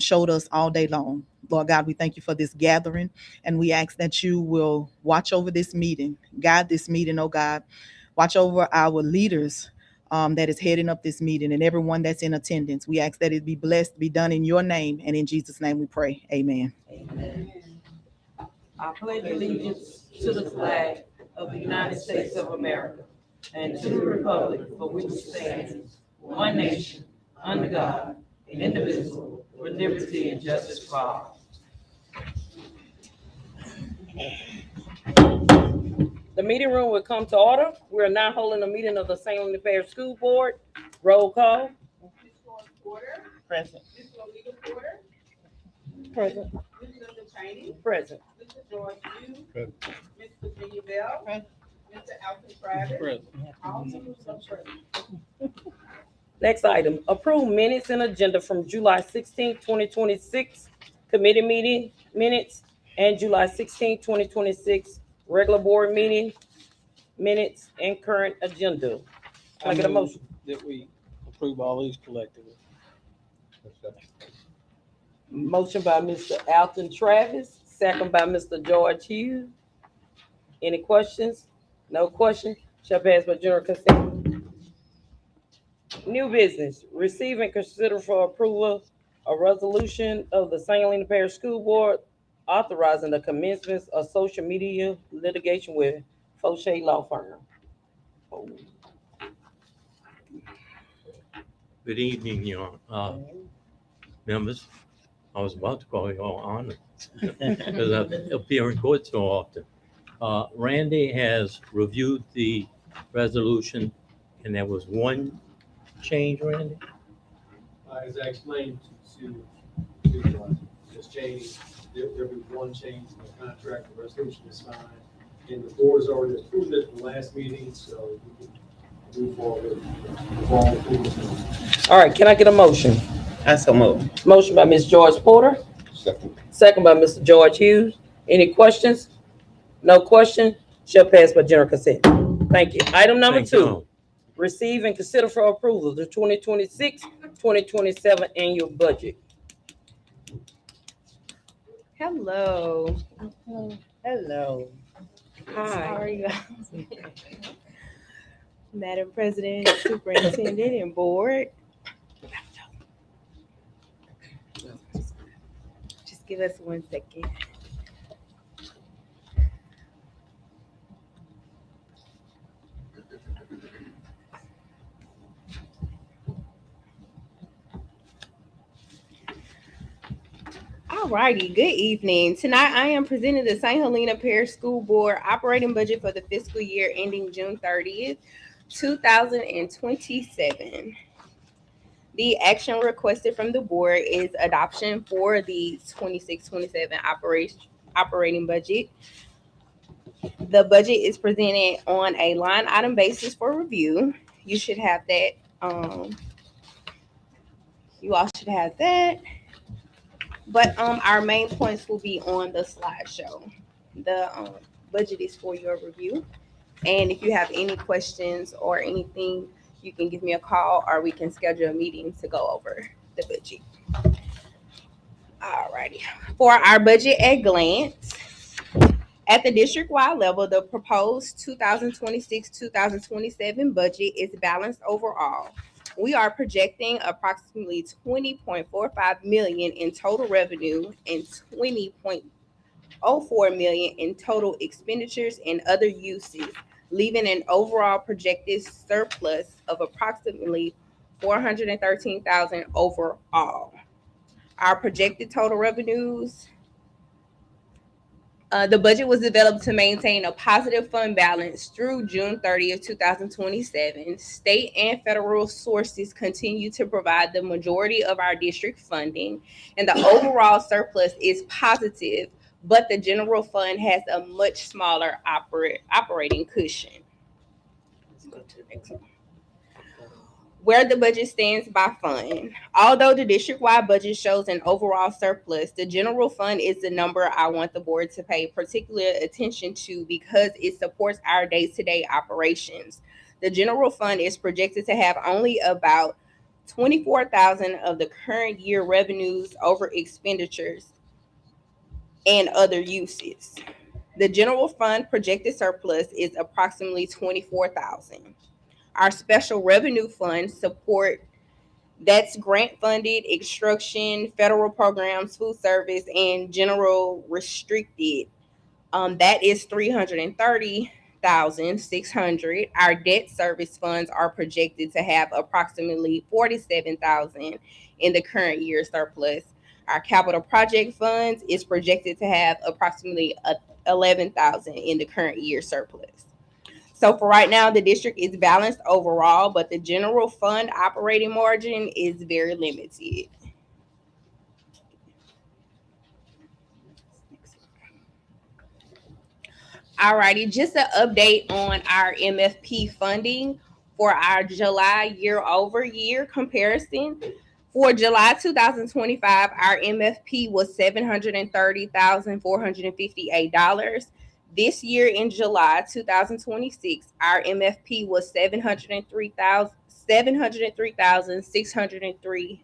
showed us all day long. Lord God, we thank you for this gathering, and we ask that you will watch over this meeting, guide this meeting, oh God. Watch over our leaders that is heading up this meeting and everyone that's in attendance. We ask that it be blessed, be done in your name, and in Jesus' name we pray. Amen. Amen. I pledge allegiance to the flag of the United States of America and to the republic for which it stands, one nation, under God, indivisible, with liberty and justice for all. The meeting room will come to order. We are now holding a meeting of the St. Louis Parish School Board. Roll call. Ms. Porter. Present. Ms. Louisa Porter, Present. Ms. Linda Cheney, Present. Mr. George Hughes, Present. Ms. Virginia Bell, Present. Mr. Alvin Travis, Present. all members are present. Next item, approve minutes and agenda from July 16, 2026, committee meeting minutes, and July 16, 2026, regular board meeting minutes and current agenda. Can I get a move motion? that we approve all these collectively. Motion by Mr. Alton Travis, second by Mr. George Hughes. Any questions? No question. Shall pass by general consent. New business, receive and consider for approval a resolution of the St. Helena Parish School Board authorizing the commencement of social media litigation with Fauché Law Firm. Good evening, your members. I was about to call you all honor because I appear in court so often. Randy has reviewed the resolution, and there was one change, Randy? As I explained to Ms. Cheney, there was one change in the contract, the resolution is signed, and the board has already approved it in the last meeting, so we can move forward with all approvals. All right, can I get a motion? I so move. Motion by Ms. George Porter, second by Mr. George Hughes. Any questions? No question. Shall pass by general consent. Thank you. Item number Thank 2. you. Receive and consider for approval the 2026-2027 annual budget. Hello. Hello. How are you? Madam President, Superintendent, and Board. Just give us 1 second. Alrighty, good evening. Tonight I am presenting the St. Helena Parish School Board operating budget for the fiscal year ending June 30th, 2027. The action requested from the board is adoption for the 26-27 operating budget. The budget is presented on a line item basis for review. You should have that. You all should have that. But our main points will be on the slideshow. The budget is for your review. And if you have any questions or anything, you can give me a call or we can schedule a meeting to go over the budget. Alrighty. For our budget at glance, at the district-wide level, the proposed 2026-2027 budget is balanced overall. We are projecting approximately $20.45 million in total revenue and $20.04 million in total expenditures and other uses, leaving an overall projected surplus of approximately $413,000 overall. Our projected total revenues. The budget was developed to maintain a positive fund balance through June 30th, 2027. State and federal sources continue to provide the majority of our district funding, and the overall surplus is positive, but the general fund has a much smaller operating cushion. Let's go to the next one. Where the budget stands by fund. Although the district-wide budget shows an overall surplus, the general fund is the number I want the board to pay particular attention to because it supports our day-to-day operations. The general fund is projected to have only about $24,000 of the current year revenues over expenditures and other uses. The general fund projected surplus is approximately $24,000. Our special revenue fund support, that's grant funded, instruction, federal programs, food service, and general restricted. That is $330,600. Our debt service funds are projected to have approximately $47,000 in the current year surplus. Our capital project funds is projected to have approximately $11,000 in the current year surplus. So for right now, the district is balanced overall, but the general fund operating margin is very limited. Alrighty, just an update on our MFP funding for our July year over year comparison. For July 2025, our MFP was $730,458. This year in July 2026, our MFP was $703,603.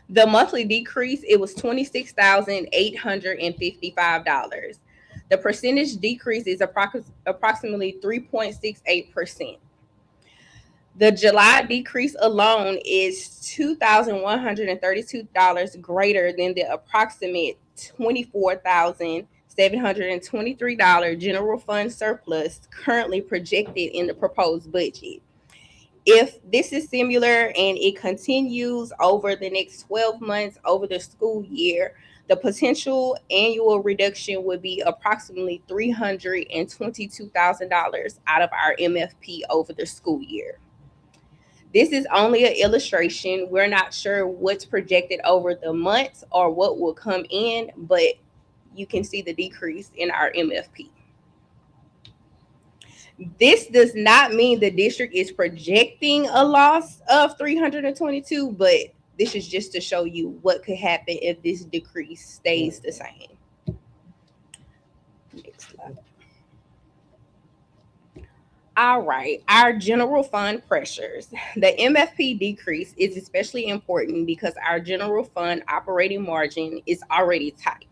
The monthly decrease, it was $26,855. The percentage decrease is approximately 3.68%. The July decrease alone is $2,132 greater than the approximate $24,723 general fund surplus currently projected in the proposed budget. If this is similar and it continues over the next 12 months over the school year, the potential annual reduction would be approximately $322,000 out of our MFP over the school year. This is only an illustration. We're not sure what's projected over the months or what will come in, but you can see the decrease in our MFP. This does not mean the district is projecting a loss of 322, but this is just to show you what could happen if this decrease stays the same. Next slide. All right, our general fund pressures. The MFP decrease is especially important because our general fund operating margin is already tight.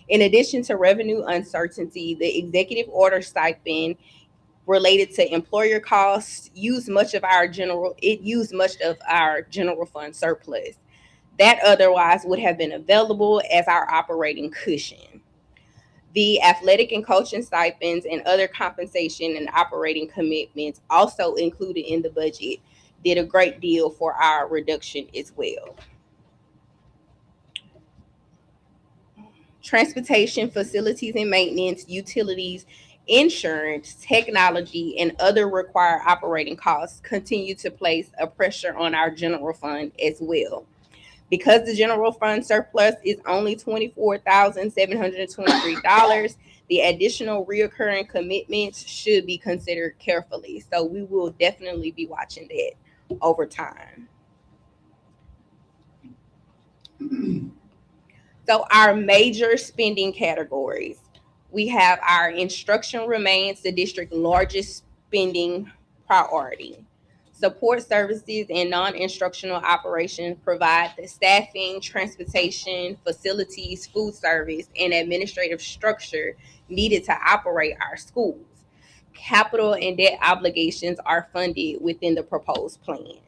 In addition to revenue uncertainty, the executive order stipend related to employer costs used much of our general fund surplus that otherwise would have been available as our operating cushion. The athletic and coaching stipends and other compensation and operating commitments also included in the budget did a great deal for our reduction as well. Transportation, facilities and maintenance, utilities, insurance, technology, and other required operating costs continue to place a pressure on our general fund as well. Because the general fund surplus is only $24,723, the additional reoccurring commitments should be considered carefully. So we will definitely be watching that over time. So our major spending categories. We have our instruction remains the district's largest spending priority. Support services and non-instructional operations provide the staffing, transportation, facilities, food service, and administrative structure needed to operate our schools. Capital and debt obligations are funded within the proposed plan.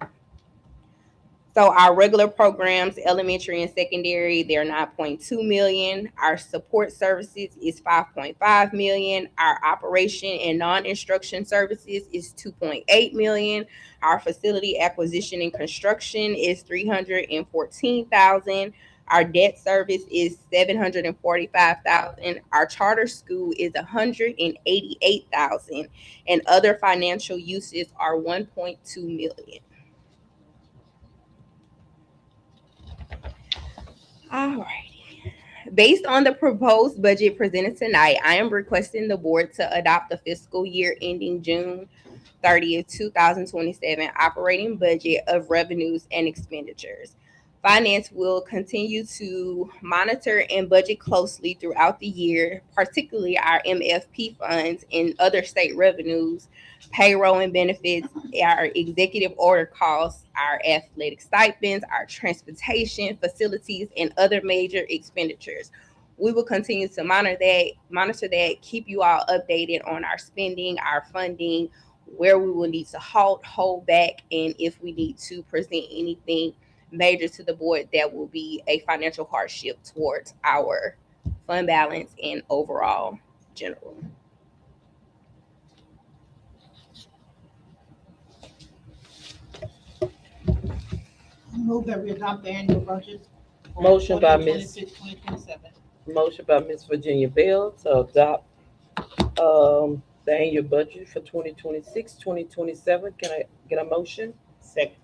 So our regular programs, elementary and secondary, they're $9.2 million. Our support services is $5.5 million. Our operation and non-instruction services is $2.8 million. Our facility acquisition and construction is $314,000. Our debt service is $745,000. Our charter school is $188,000, and other financial uses are $1.2 million. All righty. Based on the proposed budget presented tonight, I am requesting the board to adopt the fiscal year ending June 30th, 2027 operating budget of revenues and expenditures. Finance will continue to monitor and budget closely throughout the year, particularly our MFP funds and other state revenues, payroll and benefits, our executive order costs, our athletic stipends, our transportation, facilities, and other major expenditures. We will continue to monitor that, keep you all updated on our spending, our funding, where we will need to hold back, and if we need to present anything major to the board that will be a financial hardship towards our fund balance and overall general. Move that we adopt the annual budget. for Motion by Ms. 2026-2027. Motion by Ms. Virginia Bell to adopt the annual budget for 2026-2027. Can I get a motion? Second.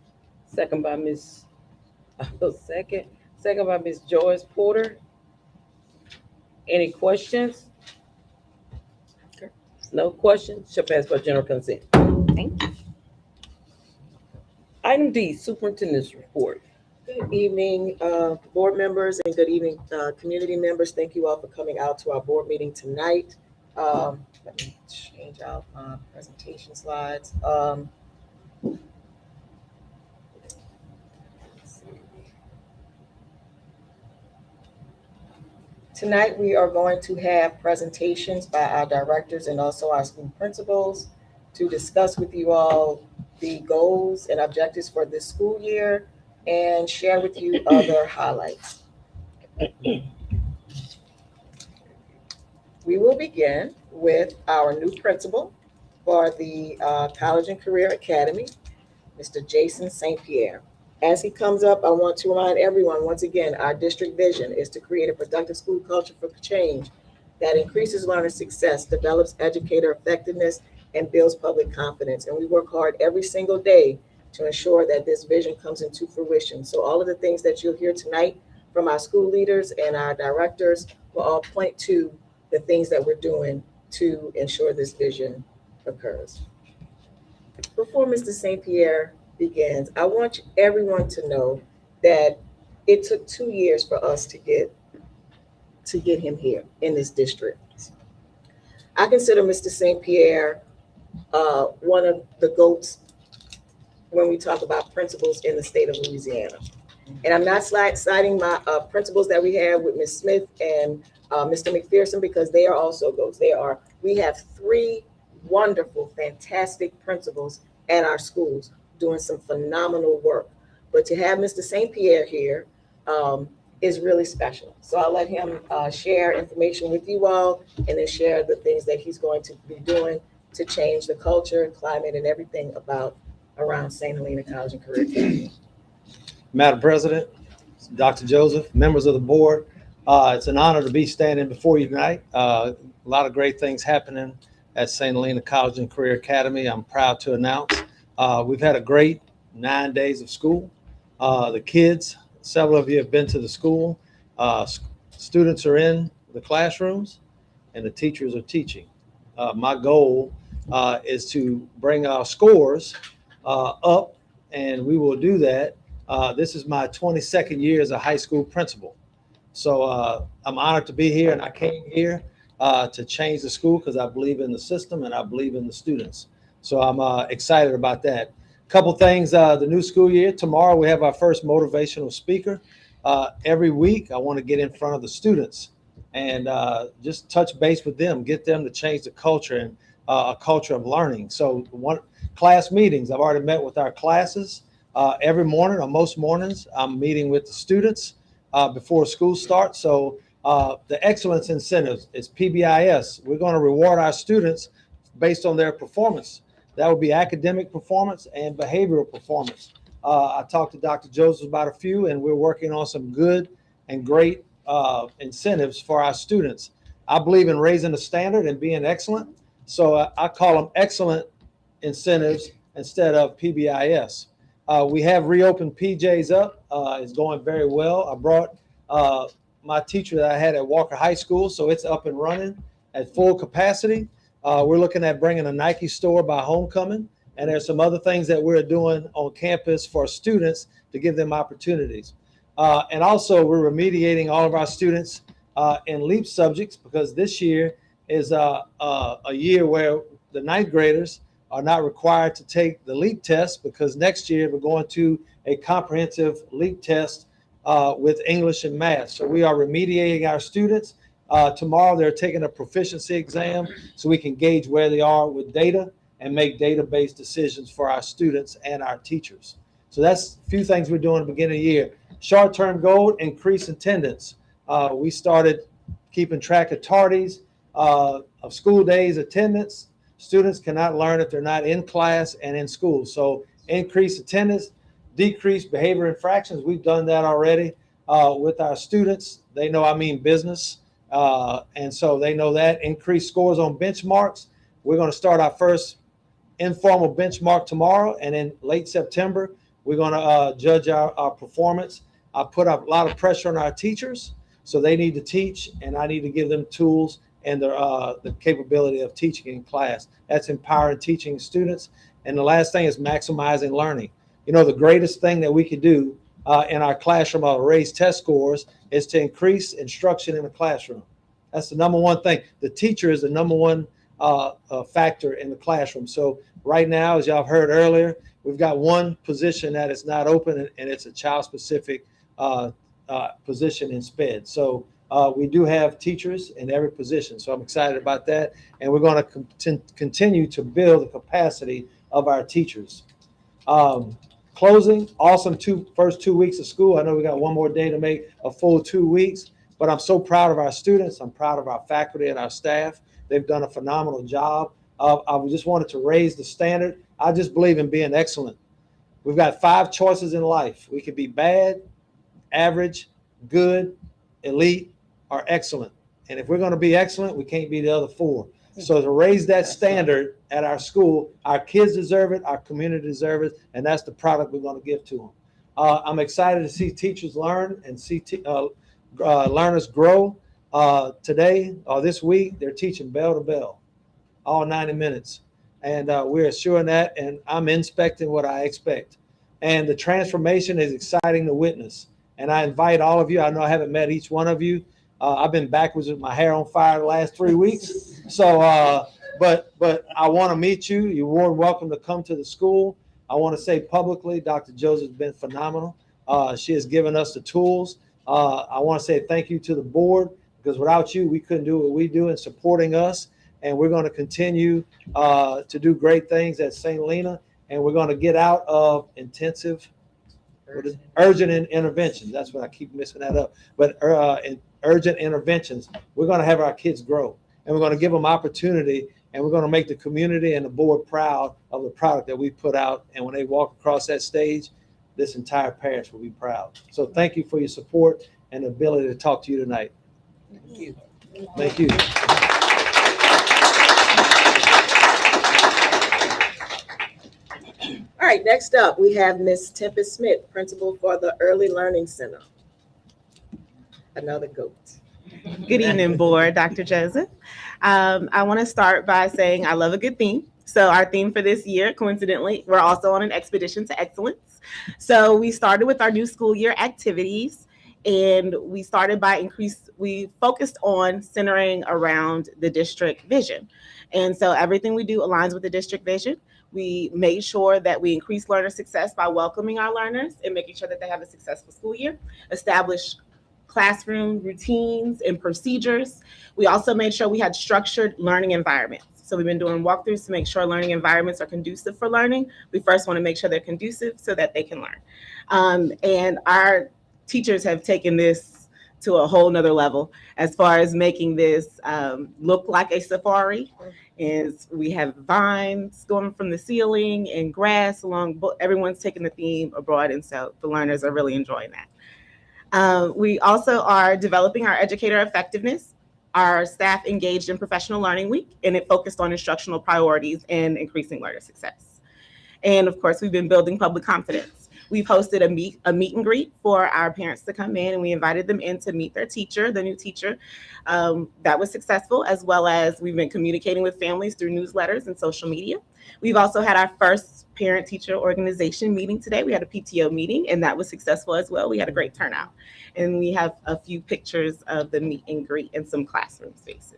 Second by Ms. Second by Ms. Joyce Porter. Any questions? No questions? Shall pass by general consent. Thank you. Item D, superintendent's report. Good evening, board members, and good evening, community members. Thank you all for coming out to our board meeting tonight. Let me change out my presentation slides. Tonight, we are going to have presentations by our directors and also our school principals to discuss with you all the goals and objectives for this school year and share with you other highlights. We will begin with our new principal for the College and Career Academy, Mr. Jason St. Pierre. As he comes up, I want to remind everyone, once again, our district vision is to create a productive school culture for change that increases learner success, develops educator effectiveness, and builds public confidence. And we work hard every single day to ensure that this vision comes into fruition. So all of the things that you'll hear tonight from our school leaders and our directors will all point to the things that we're doing to ensure this vision occurs. Before Mr. St. Pierre begins, I want everyone to know that it took 2 years for us to get him here in this district. I consider Mr. St. Pierre one of the GOATs when we talk about principals in the state of Louisiana. And I'm not citing my principals that we have with Ms. Smith and Mr. McPherson, because they are also GOATs. We have 3 wonderful, fantastic principals at our schools doing some phenomenal work. But to have Mr. St. Pierre here is really special. So I'll let him share information with you all and then share the things that he's going to be doing to change the culture and climate and everything around St. Helena College and Career Academy. Madam President, Dr. Joseph, members of the board, it's an honor to be standing before you tonight. A lot of great things happening at St. Helena College and Career Academy. I'm proud to announce we've had a great 9 days of school. The kids, several of you have been to the school. Students are in the classrooms and the teachers are teaching. My goal is to bring our scores up, and we will do that. This is my 22nd year as a high school principal. So I'm honored to be here, and I came here to change the school because I believe in the system and I believe in the students. So I'm excited about that. Couple things, the new school year, tomorrow we have our first motivational speaker. Every week I want to get in front of the students and just touch base with them, get them to change the culture and a culture of learning. So class meetings, I've already met with our classes. Every morning or most mornings, I'm meeting with the students before school starts. So the excellence incentives is PBIS. We're going to reward our students based on their performance. That would be academic performance and behavioral performance. I talked to Dr. Joseph about a few, and we're working on some good and great incentives for our students. I believe in raising the standard and being excellent. So I call them excellent incentives instead of PBIS. We have reopened PJs up. It's going very well. I brought my teacher that I had at Walker High School, so it's up and running at full capacity. We're looking at bringing a Nike store by homecoming, and there's some other things that we're doing on campus for students to give them opportunities. And also we're remediating all of our students in LEAP subjects, because this year is a year where the 9th graders are not required to take the LEAP test, because next year we're going to a comprehensive LEAP test with English and math. So we are remediating our students. Tomorrow they're taking a proficiency exam so we can gauge where they are with data and make data-based decisions for our students and our teachers. So that's a few things we're doing at the beginning of the year. Short-term goal, increase attendance. We started keeping track of tardies, of school days attendance. Students cannot learn if they're not in class and in school. So increase attendance, decrease behavior infractions. We've done that already with our students. They know I mean business. And so they know that. Increase scores on benchmarks. We're going to start our first informal benchmark tomorrow. And in late September, we're going to judge our performance. I put up a lot of pressure on our teachers So they need to teach, and I need to give them tools and the capability of teaching in class. That's empowering teaching students. And the last thing is maximizing learning. You know, the greatest thing that we could do in our classroom of raise test scores is to increase instruction in the classroom. That's the number one thing. The teacher is the number one factor in the classroom. So right now, as y'all heard earlier, we've got one position that is not open, and it's a child-specific position in SPED. So we do have teachers in every position. So I'm excited about that. And we're going to continue to build the capacity of our teachers. Closing, awesome first 2 weeks of school. I know we got one more day to make a full 2 weeks, but I'm so proud of our students. I'm proud of our faculty and our staff. They've done a phenomenal job. I just wanted to raise the standard. I just believe in being excellent. We've got 5 choices in life. We could be bad, average, good, elite, or excellent. And if we're going to be excellent, we can't be the other 4. So to raise that standard at our school, our kids deserve it, our community deserves it, and that's the product we're going to give to them. I'm excited to see teachers learn and see learners grow. Today or this week, they're teaching bell to bell, all 90 minutes. And we're assuring that, and I'm inspecting what I expect. And the transformation is exciting to witness. And I invite all of you, I know I haven't met each one of you. I've been backwards with my hair on fire the last 3 weeks. So, but I want to meet you. You're more welcome to come to the school. I want to say publicly, Dr. Joseph has been phenomenal. She has given us the tools. I want to say thank you to the board, because without you, we couldn't do what we do in supporting us. And we're going to continue to do great things at St. Helena. And we're going to get out of urgent interventions. That's what I keep messing that up. But urgent interventions, we're going to have our kids grow, and we're going to give them opportunity, and we're going to make the community and the board proud of the product that we put out. And when they walk across that stage, this entire parish will be proud. So thank you for your support and the ability to talk to you tonight. Thank you. Thank you. All right, next up, we have Ms. Tempest Smith, principal for the Early Learning Center. Another GOAT. Good evening, board, Dr. Joseph. I want to start by saying I love a good theme. So our theme for this year, coincidentally, we're also on an expedition to excellence. So we started with our new school year activities, and we started by we focused on centering around the district vision. And so everything we do aligns with the district vision. We made sure that we increase learner success by welcoming our learners and making sure that they have a successful school year, establish classroom routines and procedures. We also made sure we had structured learning environments. So we've been doing walkthroughs to make sure learning environments are conducive for learning. We first want to make sure they're conducive so that they can learn. And our teachers have taken this to a whole nother level as far as making this look like a safari. Is we have vines going from the ceiling and grass along, everyone's taking the theme abroad, and so the learners are really enjoying that. We also are developing our educator effectiveness. Our staff engaged in Professional Learning Week, and it focused on instructional priorities and increasing learner success. And of course, we've been building public confidence. We've hosted a meet and greet for our parents to come in, and we invited them in to meet their teacher, the new teacher. That was successful, as well as we've been communicating with families through newsletters and social media. We've also had our first parent-teacher organization meeting today. We had a PTO meeting, and that was successful as well. We had a great turnout. And we have a few pictures of the meet and greet and some classroom spaces.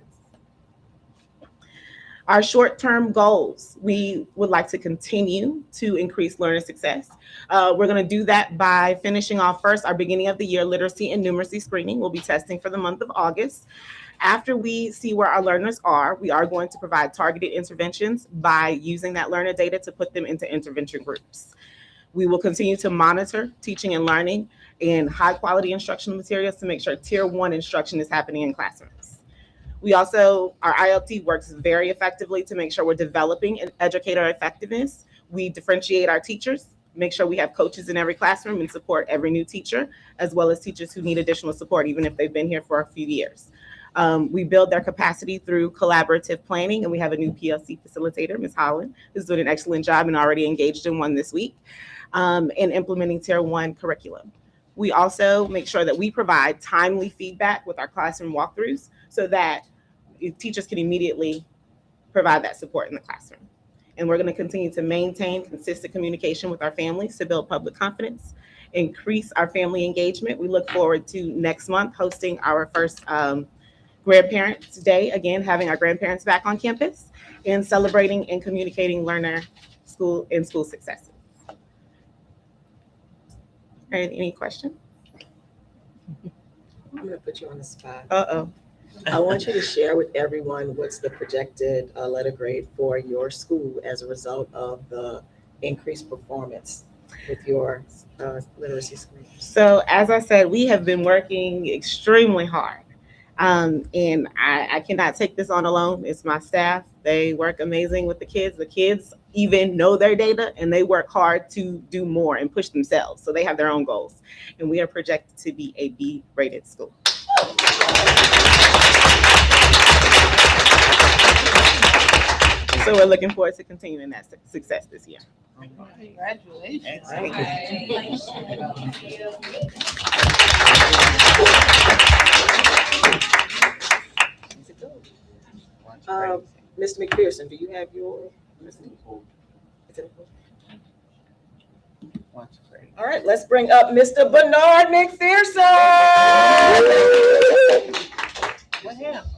Our short-term goals, we would like to continue to increase learner success. We're going to do that by finishing off first our beginning of the year literacy and numeracy screening. We'll be testing for the month of August. After we see where our learners are, we are going to provide targeted interventions by using that learner data to put them into intervention groups. We will continue to monitor teaching and learning and high-quality instructional materials to make sure Tier 1 instruction is happening in classrooms. We also, our ILT works very effectively to make sure we're developing an educator effectiveness. We differentiate our teachers, make sure we have coaches in every classroom and support every new teacher, as well as teachers who need additional support, even if they've been here for a few years. We build their capacity through collaborative planning, and we have a new PLC facilitator, Ms. Holland, who's doing an excellent job and already engaged in one this week, in implementing Tier 1 curriculum. We also make sure that we provide timely feedback with our classroom walkthroughs so that teachers can immediately provide that support in the classroom. And we're going to continue to maintain consistent communication with our families to build public confidence, increase our family engagement. We look forward to next month hosting our first Grandparents' Day, again, having our grandparents back on campus and celebrating and communicating learner school successes. All right, any questions? I'm gonna put you on the spot. Uh-oh. I want you to share with everyone what's the projected letter grade for your school as a result of the increased performance with your literacy screen. So as I said, we have been working extremely hard. And I cannot take this on alone. It's my staff. They work amazing with the kids. The kids even know their data and they work hard to do more and push themselves. So they have their own goals. And we are projected to be a B-rated school. So we're looking forward to continuing that success this year. Congratulations. Mr. McPherson, do you have your? All right, let's bring up Mr. Bernard McPherson. What happened?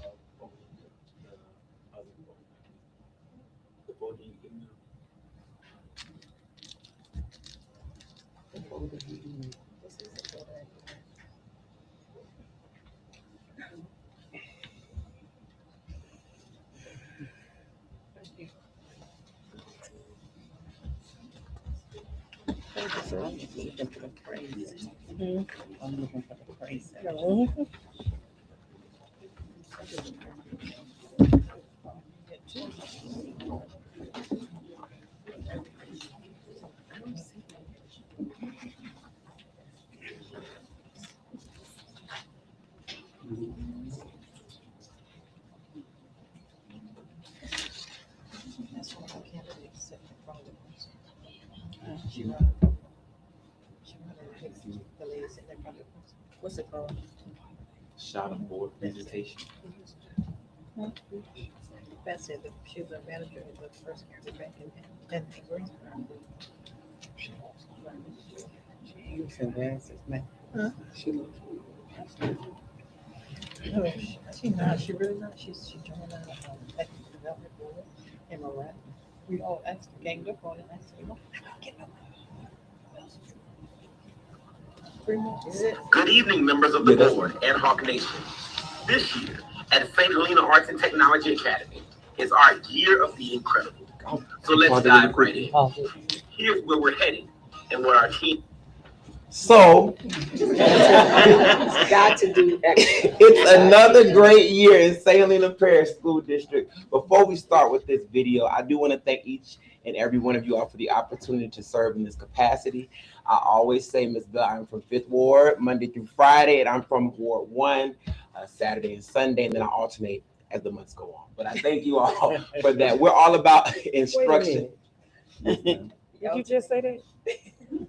What's it called? Shot of board presentation. Beth said that she was a manager in the first year back in Greensboro. You can dance, man. Huh? She looks. No, she not. She really not. She joined our Economic Development Board in Morocco. We all asked, ganged up on it. I said, no, I'm not getting up. 3 months. Good evening, members of the board and Hawk Nation. This year at St. Helena Arts and Technology Academy is our year of the incredible. So let's dive right in. Here's where we're heading and where our team. So, It's got to do excellent. it's another great year in St. Helena Parish School District. Before we start with this video, I do want to thank each and every one of you all for the opportunity to serve in this capacity. I always say, Ms. Bell, I'm from 5th Ward, Monday through Friday, and I'm from Ward 1, Saturday and Sunday, and then I alternate as the months go on. But I thank you all for that. We're all about instruction. Did you just say that?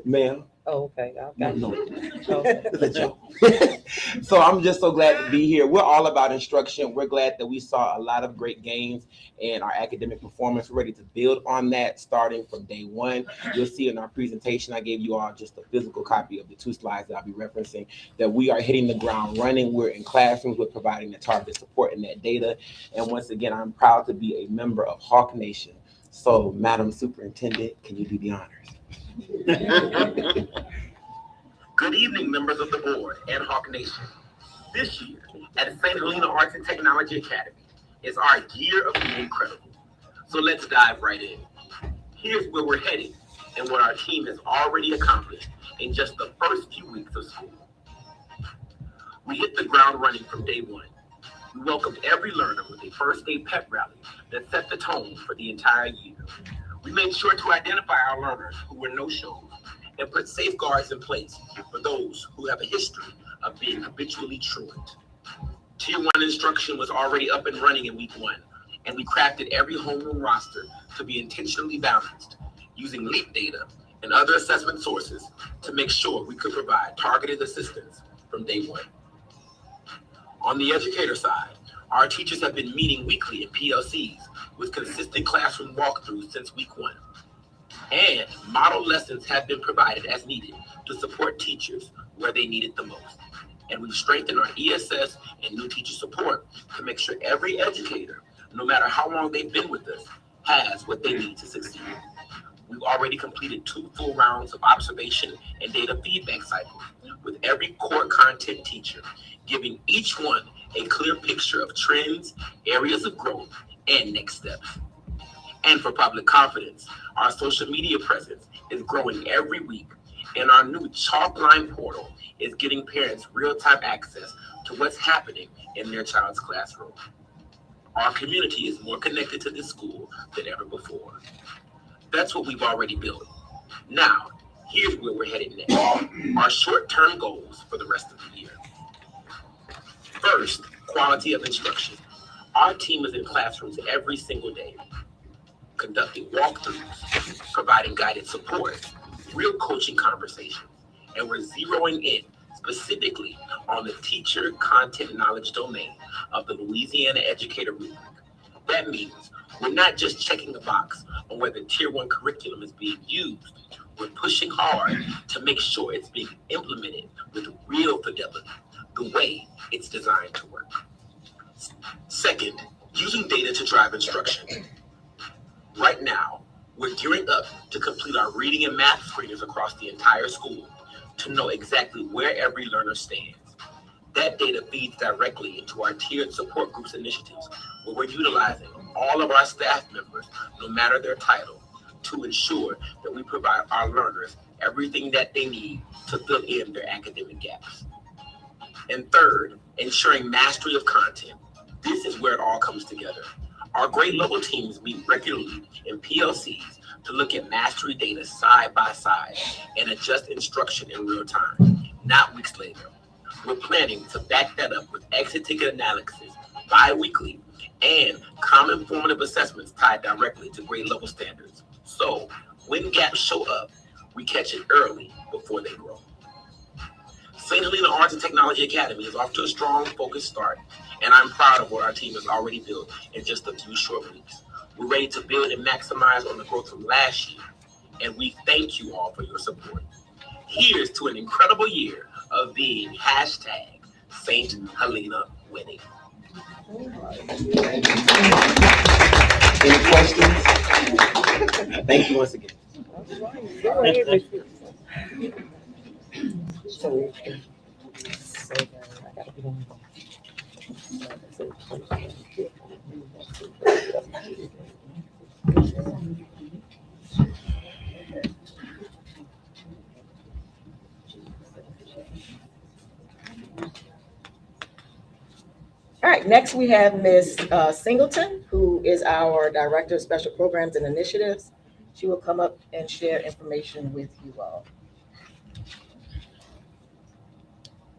Ma'am? Oh, okay. No. It's a joke. So I'm just so glad to be here. We're all about instruction. We're glad that we saw a lot of great gains in our academic performance. We're ready to build on that starting from day one. You'll see in our presentation, I gave you all just a physical copy of the 2 slides that I'll be referencing, that we are hitting the ground running. We're in classrooms. We're providing the targeted support and that data. And once again, I'm proud to be a member of Hawk Nation. So, Madam Superintendent, can you do the honors? Good evening, members of the board and Hawk Nation. This year at St. Helena Arts and Technology Academy is our year of the incredible. So let's dive right in. Here's where we're heading and what our team has already accomplished in just the first few weeks of school. We hit the ground running from day one. We welcomed every learner with a first day pep rally that set the tone for the entire year. We made sure to identify our learners who were no-shows and put safeguards in place for those who have a history of being habitually truant. Tier 1 instruction was already up and running in week 1, and we crafted every homeroom roster to be intentionally balanced using LEAP data and other assessment sources to make sure we could provide targeted assistance from day one. On the educator side, our teachers have been meeting weekly in PLCs with consistent classroom walkthroughs since week 1. And model lessons have been provided as needed to support teachers where they need it the most. And we've strengthened our ESS and new teacher support to make sure every educator, no matter how long they've been with us, has what they need to succeed. We've already completed 2 full rounds of observation and data feedback cycles with every core content teacher, giving each one a clear picture of trends, areas of growth, and next steps. And for public confidence, our social media presence is growing every week, and our new Chalkline portal is getting parents real-time access to what's happening in their child's classroom. Our community is more connected to this school than ever before. That's what we've already built. Now, here's where we're headed next. Our short-term goals for the rest of the year. First, quality of instruction. Our team is in classrooms every single day, conducting walkthroughs, providing guided support, real coaching conversations, and we're zeroing in specifically on the teacher content knowledge domain of the Louisiana Educator Rubric. That means we're not just checking the box on whether Tier 1 curriculum is being used. We're pushing hard to make sure it's being implemented with real fidelity, the way it's designed to work. Second, using data to drive instruction. Right now, we're gearing up to complete our reading and math screeners across the entire school to know exactly where every learner stands. That data feeds directly into our tiered support groups initiatives, where we're utilizing all of our staff members, no matter their title, to ensure that we provide our learners everything that they need to fill in their academic gaps. And third, ensuring mastery of content. This is where it all comes together. Our grade level teams meet regularly in PLCs to look at mastery data side by side and adjust instruction in real time, not weeks later. We're planning to back that up with exit ticket analysis bi-weekly and common formative assessments tied directly to grade level standards. So when gaps show up, we catch it early before they grow. St. Helena Arts and Technology Academy is off to a strong, focused start, and I'm proud of what our team has already built in just a few short weeks. We're ready to build and maximize on the growth from last year, and we thank you all for your support. Here's to an incredible year of being hashtag St. Helena winning. Any questions? Thank you once again. All right, next we have Ms. Singleton, who is our Director of Special Programs and Initiatives. She will come up and share information with you all.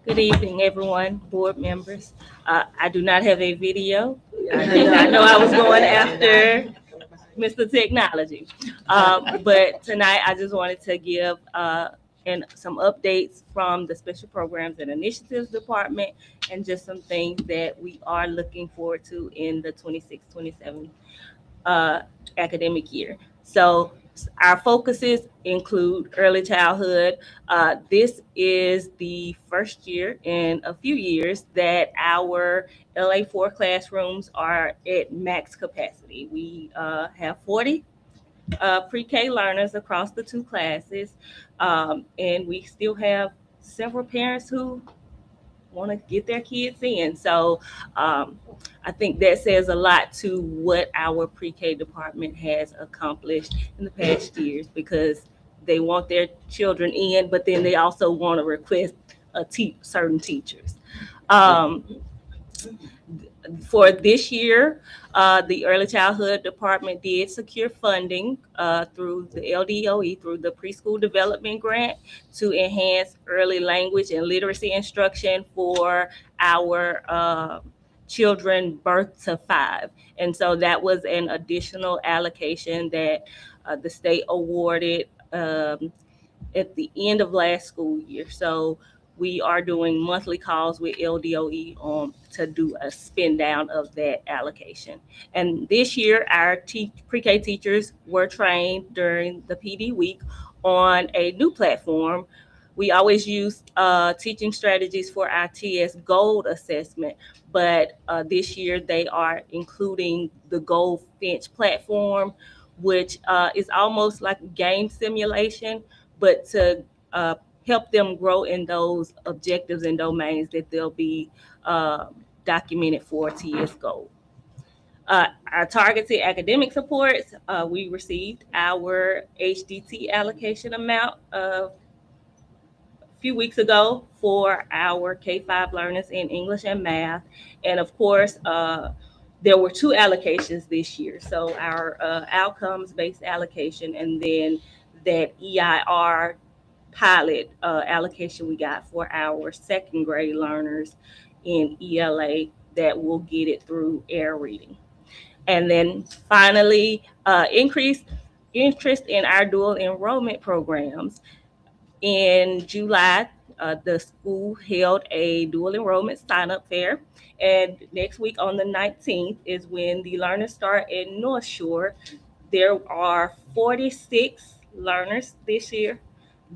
Good evening, everyone, board members. I do not have a video. I know I was going after Mr. Technology. But tonight I just wanted to give some updates from the Special Programs and Initiatives Department and just some things that we are looking forward to in the 26-27 academic year. So our focuses include early childhood. This is the first year in a few years that our LA4 classrooms are at max capacity. We have 40 pre-K learners across the 2 classes, and we still have several parents who want to get their kids in. So I think that says a lot to what our pre-K department has accomplished in the past years, because they want their children in, but then they also want to request certain teachers. For this year, the early childhood department did secure funding through the LDOE, through the preschool development grant, to enhance early language and literacy instruction for our children birth to 5. And so that was an additional allocation that the state awarded at the end of last school year. So we are doing monthly calls with LDOE to do a spin down of that allocation. And this year, our pre-K teachers were trained during the PD week on a new platform. We always use teaching strategies for our TS Gold assessment, but this year they are including the Goldfinch platform, which is almost like game simulation, but to help them grow in those objectives and domains that they'll be documented for TS Gold. Our targeted academic supports, we received our HDT allocation amount a few weeks ago for our K-5 learners in English and math. And of course, there were 2 allocations this year. So our outcomes-based allocation and then that EIR pilot allocation we got for our second grade learners in ELA that will get it through air reading. And then finally, increased interest in our dual enrollment programs. In July, the school held a dual enrollment sign-up fair. And next week on the 19th is when the learners start at North Shore. There are 46 learners this year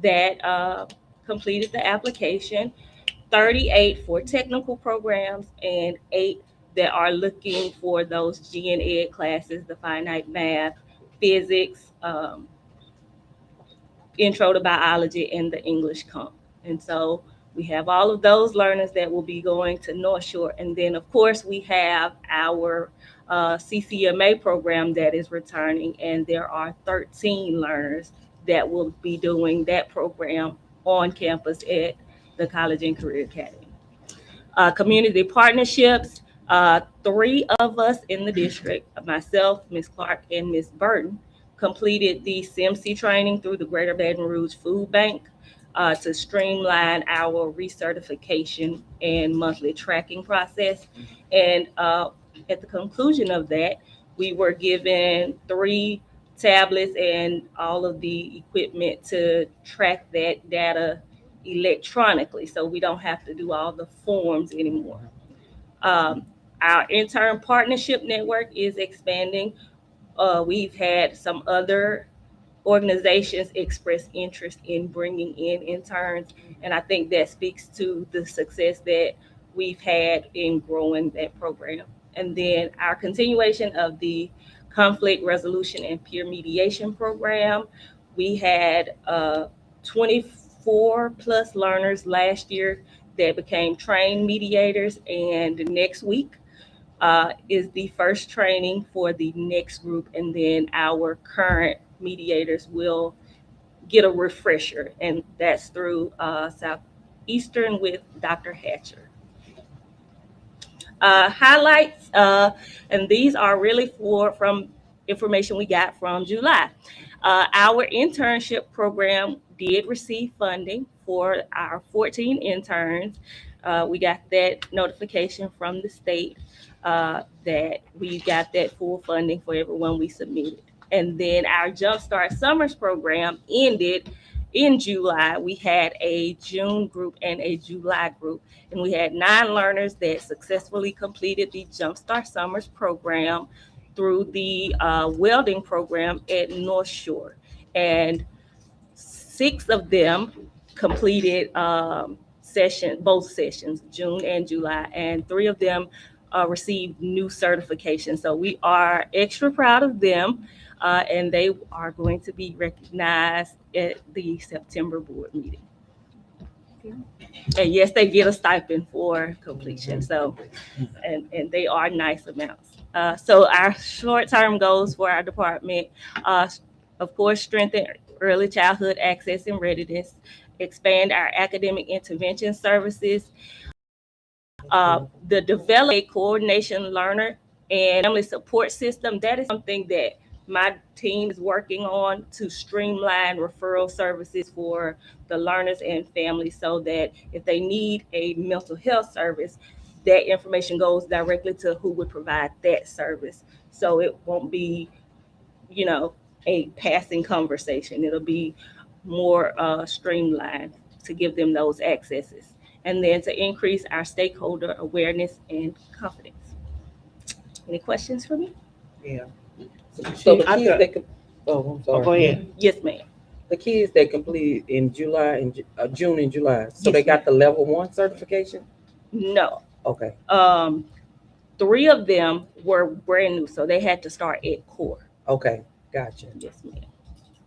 that completed the application, 38 for technical programs, and 8 that are looking for those gen ed classes, the finite math, physics, intro to biology, and the English comp. And so we have all of those learners that will be going to North Shore. And then, of course, we have our CCMA program that is returning, and there are 13 learners that will be doing that program on campus at the College and Career Academy. Community partnerships, 3 of us in the district, myself, Ms. Clark, and Ms. Burton, completed the CMC training through the Greater Baton Rouge Food Bank to streamline our recertification and monthly tracking process. And at the conclusion of that, we were given 3 tablets and all of the equipment to track that data electronically, so we don't have to do all the forms anymore. Our intern partnership network is expanding. We've had some other organizations express interest in bringing in interns, and I think that speaks to the success that we've had in growing that program. And then our continuation of the conflict resolution and peer mediation program, we had 24 plus learners last year that became trained mediators, and next week is the first training for the next group, and then our current mediators will get a refresher, and that's through Southeastern with Dr. Hatcher. Highlights, and these are really from information we got from July. Our internship program did receive funding for our 14 interns. We got that notification from the state that we got that full funding for everyone we submitted. And then our Jumpstart Summers program ended in July. We had a June group and a July group, and we had 9 learners that successfully completed the Jumpstart Summers program through the welding program at North Shore. And 6 of them completed both sessions, June and July, and 3 of them received new certification. So we are extra proud of them, and they are going to be recognized at the September board meeting. And yes, they get a stipend for completion. So, and they are nice amounts. So our short-term goals for our department, of course, strengthen early childhood access and readiness, expand our academic intervention services, the develop a coordination learner and family support system. That is something that my team is working on to streamline referral services for the learners and families, so that if they need a mental health service, that information goes directly to who would provide that service. So it won't be, a passing conversation. It'll be more streamlined to give them those accesses. And then to increase our stakeholder awareness and confidence. Any questions for me? Yeah. So the kids that could, I'm sorry. go ahead. Yes, ma'am. The kids that completed in July and June and July, so Yes, they got the level 1 certification? No. Okay. 3 of them were brand new, so they had to start at core. Okay, gotcha. Yes, ma'am.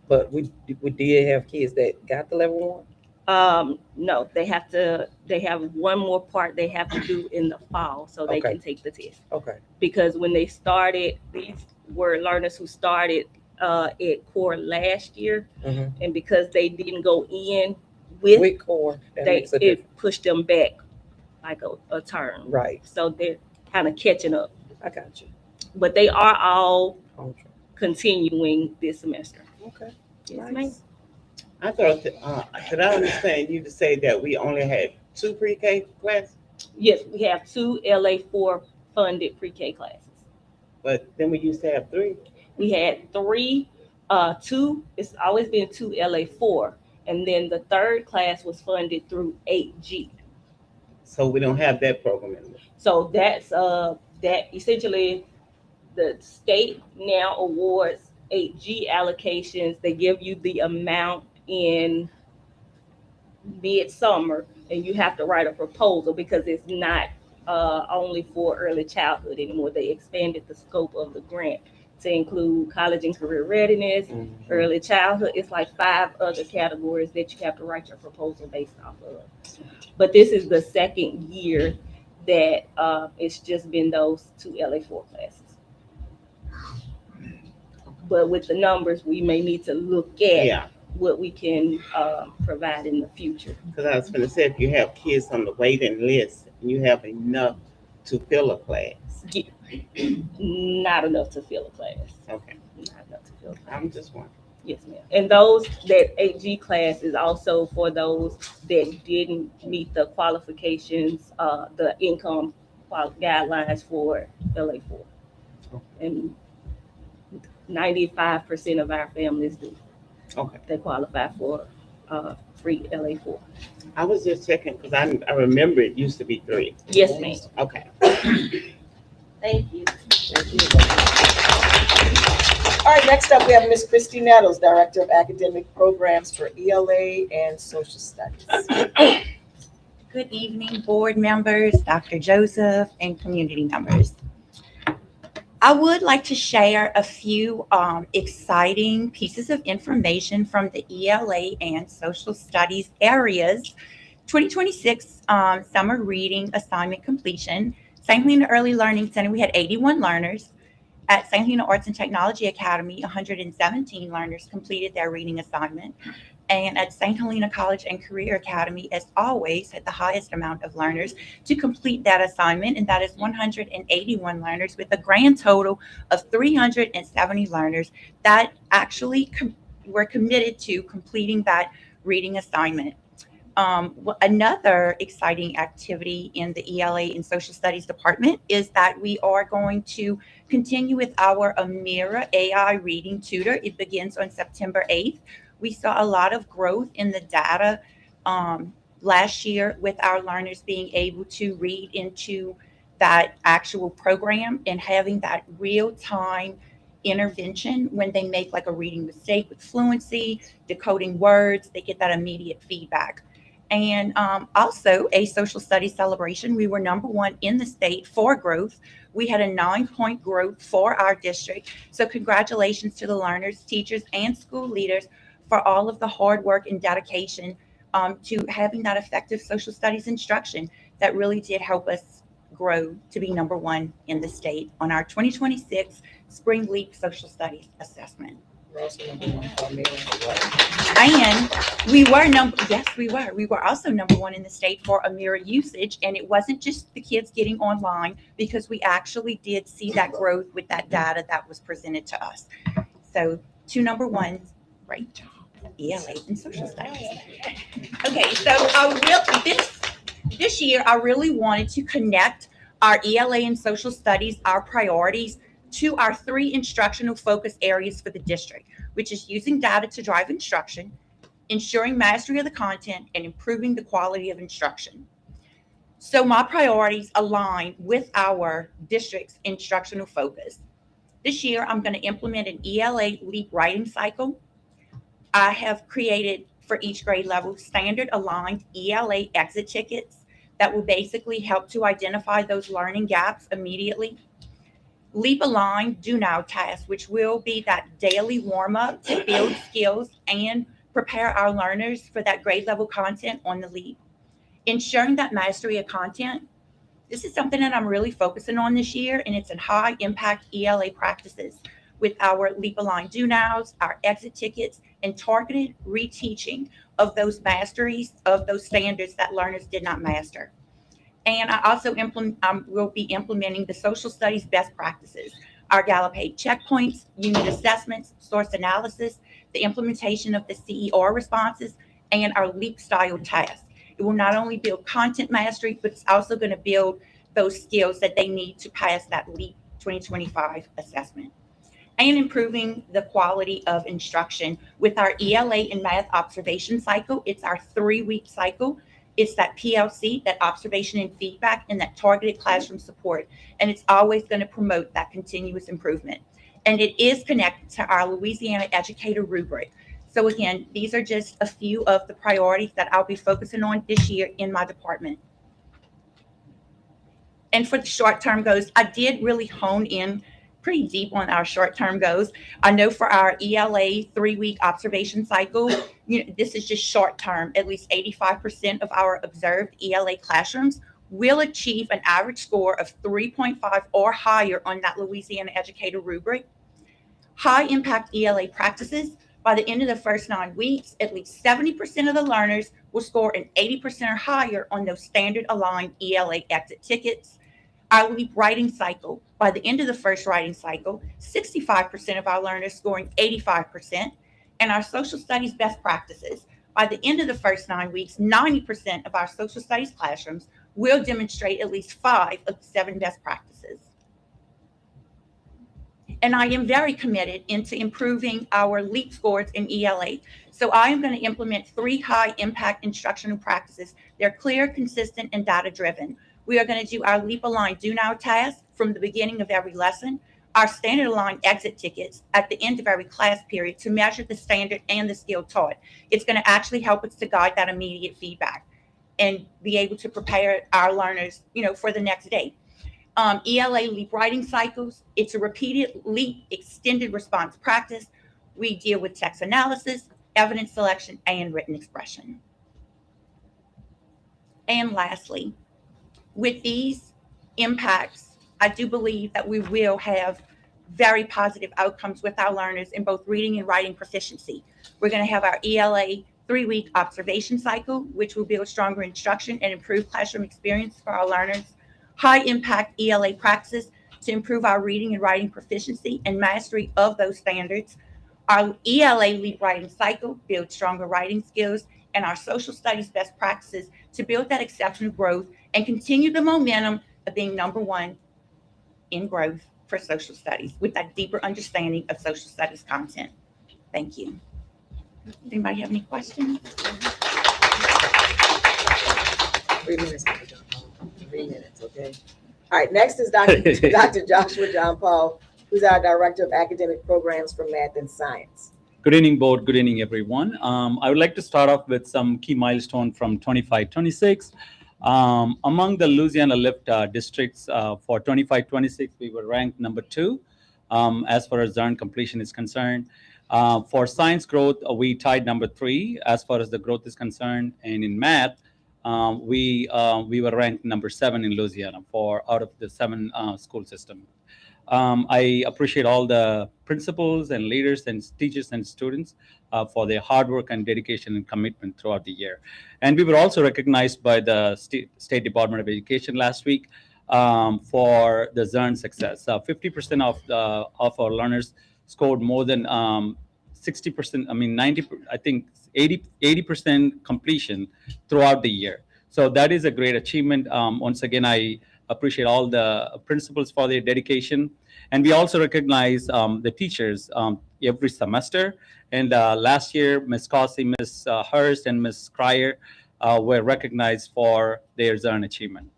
But we did have kids that got the level 1? No, they have one more part they have to do in the fall so they can take the test. Okay. Because when they started, these were learners who started at core last year, and because they didn't go in with core, it pushed them back like a term. Right. So they're kind of catching up. I got you. But they are all continuing this semester. Okay. Yes, ma'am. I thought, could I understand you to say that we only had 2 pre-K classes? Yes, we have 2 LA4 funded pre-K classes. But then we used to have 3. We had 3, 2, it's always been 2 LA4. And then the 3rd class was funded through 8G. So we don't have that program anymore. So that's that essentially the state now awards 8G allocations. They give you the amount in midsummer, and you have to write a proposal because it's not only for early childhood anymore. They expanded the scope of the grant to include college and career readiness, early childhood. It's like 5 other categories that you have to write your proposal based off of. But this is the 2nd year that it's just been those 2 LA4 classes. But with the numbers, we may need to look at what we can provide in the future. Because I was going to say, if you have kids on the waiting list, you have enough to fill a class. Not enough to fill a class. Okay. Not enough to fill a class. I'm just wondering. Yes, ma'am. And those, that 8G class is also for those that didn't meet the qualifications, the income guidelines for LA4. And 95% of our families do. Okay. They qualify for free LA4. I was just checking because I remember it used to be 3. Yes, ma'am. Okay. Thank you. All right, next up, we have Ms. Christy Nettles, Director of Academic Programs for ELA and Social Studies. Good evening, board members, Dr. Joseph, and community members. I would like to share a few exciting pieces of information from the ELA and Social Studies areas. 2026 summer reading assignment completion. St. Helena Early Learning Center, we had 81 learners. At St. Helena Arts and Technology Academy, 117 learners completed their reading assignment. And at St. Helena College and Career Academy, as always, had the highest amount of learners to complete that assignment, and that is 181 learners with a grand total of 370 learners that actually were committed to completing that reading assignment. Another exciting activity in the ELA and Social Studies Department is that we are going to continue with our Amira AI reading tutor. It begins on September 8th. We saw a lot of growth in the data last year with our learners being able to read into that actual program and having that real-time intervention when they make like a reading mistake with fluency, decoding words, they get that immediate feedback. And also a social studies celebration. We were #1 in the state for growth. We had a 9-point growth for our district. So congratulations to the learners, teachers, and school leaders for all of the hard work and dedication to having that effective social studies instruction that really did help us grow to be #1 in the state on our 2026 Spring Leap Social Studies Assessment. We're also #1 for Amira. And we were we were also #1 in the state for Amira usage, and it wasn't just the kids getting online, because we actually did see that growth with that data that was presented to us. So 2 #1s, great job, ELA and social studies. Okay, so this year I really wanted to connect our ELA and social studies, our priorities, to our 3 instructional focus areas for the district. which is using data to drive instruction, ensuring mastery of the content, and improving the quality of instruction. So my priorities align with our district's instructional focus. This year, I'm going to implement an ELA LEAP writing cycle. I have created for each grade level standard aligned ELA exit tickets that will basically help to identify those learning gaps immediately. LEAP aligned do now tasks, which will be that daily warm up to build skills and prepare our learners for that grade level content on the LEAP. Ensuring that mastery of content. This is something that I'm really focusing on this year, and it's in high impact ELA practices with our LEAP aligned do nows, our exit tickets, and targeted reteaching of those masteries of those standards that learners did not master. And I also will be implementing the social studies best practices, our Gallup checkpoints, unit assessments, source analysis, the implementation of the CER responses, and our LEAP style tasks. It will not only build content mastery, but it's also going to build those skills that they need to pass that LEAP 2025 assessment. And improving the quality of instruction with our ELA in math observation cycle. It's our 3-week cycle. It's that PLC, that observation and feedback, and that targeted classroom support. And it's always going to promote that continuous improvement. And it is connected to our Louisiana Educator rubric. So again, these are just a few of the priorities that I'll be focusing on this year in my department. And for the short-term goals, I did really hone in pretty deep on our short-term goals. I know for our ELA 3-week observation cycle, this is just short-term. At least 85% of our observed ELA classrooms will achieve an average score of 3.5 or higher on that Louisiana Educator rubric. High-impact ELA practices. By the end of the first 9 weeks, at least 70% of the learners will score an 80% or higher on those standard aligned ELA exit tickets. Our LEAP writing cycle, by the end of the first writing cycle, 65% of our learners scoring 85%. And our social studies best practices, by the end of the first 9 weeks, 90% of our social studies classrooms will demonstrate at least 5 of the 7 best practices. And I am very committed into improving our LEAP scores in ELA. So I am going to implement 3 high impact instructional practices. They're clear, consistent, and data driven. We are going to do our LEAP aligned do now task from the beginning of every lesson, our standard aligned exit tickets at the end of every class period to measure the standard and the skill taught. It's going to actually help us to guide that immediate feedback and be able to prepare our learners, for the next day. ELA LEAP writing cycles. It's a repeated LEAP extended response practice. We deal with text analysis, evidence selection, and written expression. And lastly, with these impacts, I do believe that we will have very positive outcomes with our learners in both reading and writing proficiency. We're going to have our ELA 3-week observation cycle, which will build stronger instruction and improve classroom experience for our learners. High impact ELA practices to improve our reading and writing proficiency and mastery of those standards. Our ELA LEAP writing cycle builds stronger writing skills, and our social studies best practices to build that exceptional growth and continue the momentum of being #1 in growth for social studies with that deeper understanding of social studies content. Thank you. Does anybody have any questions? 3 minutes. 3 minutes, okay. All right, next is Dr. Joshua John Paul, who's our Director of Academic Programs for Math and Science. Good evening, board. Good evening, everyone. I would like to start off with some key milestone from 25-26. Among the Louisiana Lift districts for 25-26, we were ranked #2 as far as learn completion is concerned. For science growth, we tied #3 as far as the growth is concerned. And in math, we were ranked #7 in Louisiana for out of the 7 school system. I appreciate all the principals and leaders and teachers and students for their hard work and dedication and commitment throughout the year. And we were also recognized by the State Department of Education last week for the Zern success. 50% of our learners scored more than 60%, 90, I think 80% completion throughout the year. So that is a great achievement. Once again, I appreciate all the principals for their dedication. And we also recognize the teachers every semester. And last year, Ms. Cossie, Ms. Hurst, and Ms. Cryer were recognized for their Zern achievement.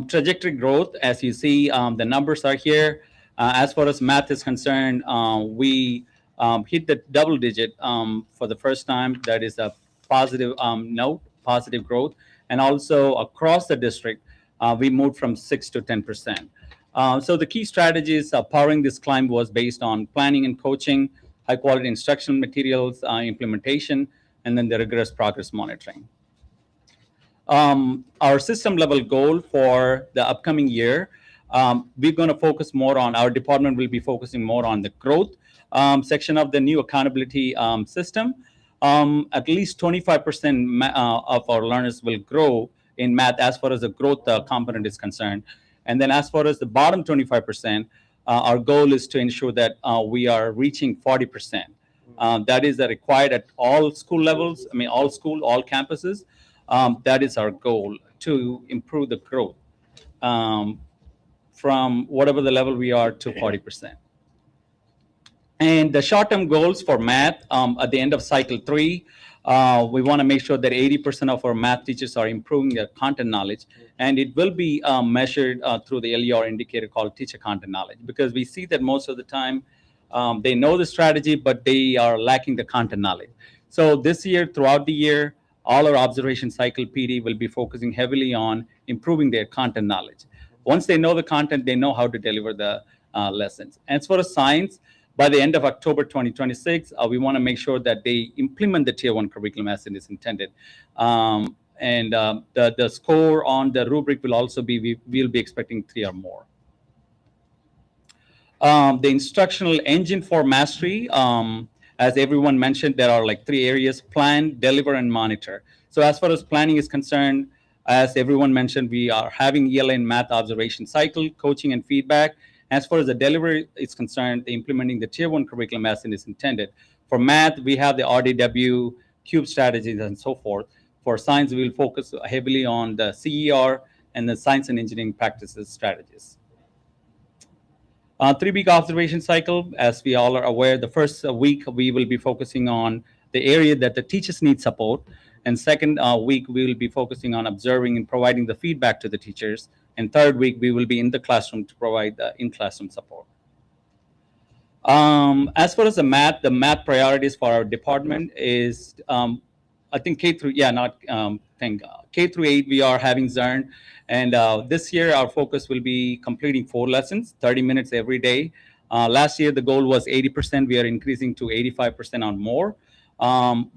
Trajectory growth, as you see, the numbers are here. As far as math is concerned, we hit the double digit for the first time. That is a positive note, positive growth. And also across the district, we moved from 6 to 10%. So the key strategies powering this climb was based on planning and coaching, high quality instructional materials, implementation, and then the rigorous progress monitoring. Our system level goal for the upcoming year, we're going to focus more on, our department will be focusing more on the growth section of the new accountability system. At least 25% of our learners will grow in math as far as the growth component is concerned. And then as far as the bottom 25%, our goal is to ensure that we are reaching 40%. That is required at all school levels, I mean, all school, all campuses. That is our goal, to improve the growth from whatever the level we are to 40%. And the short-term goals for math at the end of cycle 3, we want to make sure that 80% of our math teachers are improving their content knowledge. And it will be measured through the LER indicator called teacher content knowledge, because we see that most of the time they know the strategy, but they are lacking the content knowledge. So this year, throughout the year, all our observation cycle PD will be focusing heavily on improving their content knowledge. Once they know the content, they know how to deliver the lessons. As for science, by the end of October 2026, we want to make sure that they implement the Tier 1 curriculum as it is intended. The score on the rubric will also be, we'll be expecting 3 or more. The instructional engine for mastery, as everyone mentioned, there are like 3 areas: plan, deliver, and monitor. So as far as planning is concerned, as everyone mentioned, we are having ELA math observation cycle, coaching and feedback. As far as the delivery is concerned, implementing the Tier 1 curriculum as it is intended. For math, we have the RDW, CUBE strategies, and so forth. For science, we will focus heavily on the CER and the science and engineering practices strategies. 3-week observation cycle, as we all are aware, the first week we will be focusing on the area that the teachers need support. And second week, we will be focusing on observing and providing the feedback to the teachers. And third week, we will be in the classroom to provide the in-classroom support. As far as the math priorities for our department is, I think K through 8, we are having Zern. And this year, our focus will be completing 4 lessons, 30 minutes every day. Last year, the goal was 80%. We are increasing to 85% on more.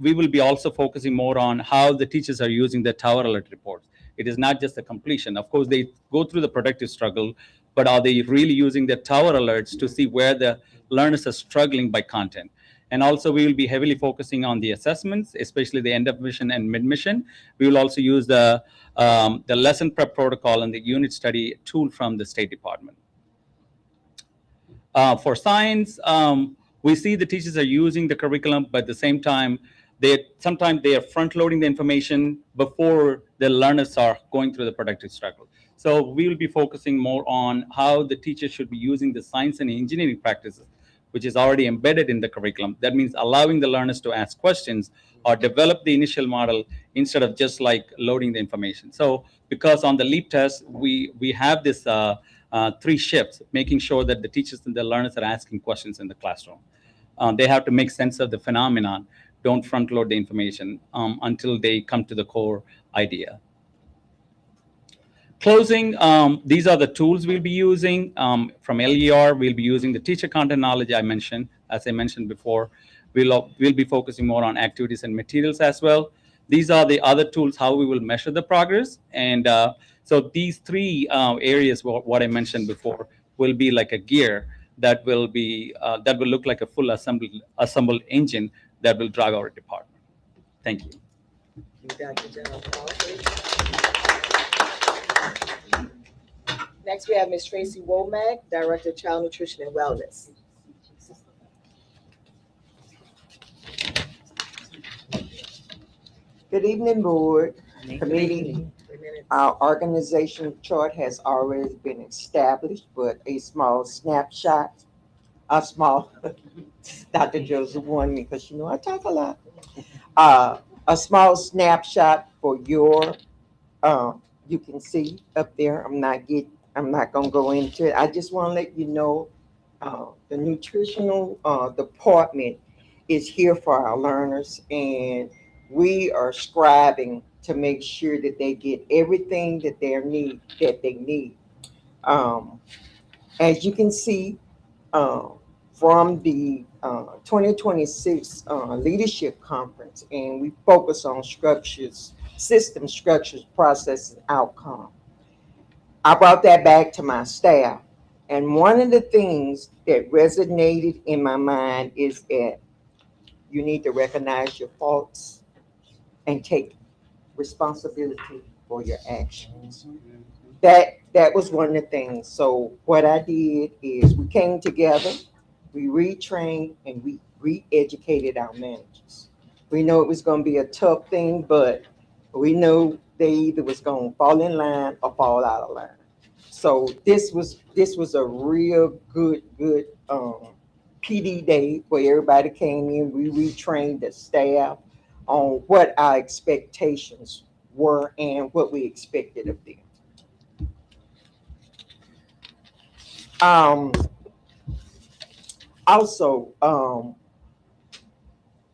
We will be also focusing more on how the teachers are using the Tower Alert reports. It is not just a completion. Of course, they go through the productive struggle, but are they really using the Tower Alerts to see where the learners are struggling by content? And also, we will be heavily focusing on the assessments, especially the end of mission and mid-mission. We will also use the lesson prep protocol and the unit study tool from the State Department. For science, we see the teachers are using the curriculum, but at the same time, sometimes they are front-loading the information before the learners are going through the productive struggle. So we will be focusing more on how the teachers should be using the science and engineering practices, which is already embedded in the curriculum. That means allowing the learners to ask questions or develop the initial model instead of just like loading the information. So because on the LEAP test, we have this 3 shifts, making sure that the teachers and the learners are asking questions in the classroom. They have to make sense of the phenomenon. Don't front load the information until they come to the core idea. Closing, these are the tools we'll be using. From LER, we'll be using the teacher content knowledge I mentioned. As I mentioned before, we'll be focusing more on activities and materials as well. These are the other tools, how we will measure the progress. And so these 3 areas, what I mentioned before, will be like a gear that will look like a full assembled engine that will drive our department. Thank you. Next, we have Ms. Tracy Womack, Director of Child Nutrition and Wellness. Good evening, board, committee, minutes. Our organization chart has already been established, but a small snapshot, Dr. Joseph warned me because I talk a lot. A small snapshot for your, you can see up there. I'm not gonna go into it. I just want to let you know, the nutritional department is here for our learners, and we are striving to make sure that they get everything that they need. Um, as you can see, from the 2026 Leadership Conference, and we focus on structures, system structures, process, and outcome. I brought that back to my staff. And one of the things that resonated in my mind is that you need to recognize your faults and take responsibility for your actions. That was one of the things. So what I did is we came together, we retrained, and we re-educated our managers. We know it was going to be a tough thing, but we know they either was going to fall in line or fall out of line. So this was a real good PD day where everybody came in. We retrained the staff on what our expectations were and what we expected of them. Also,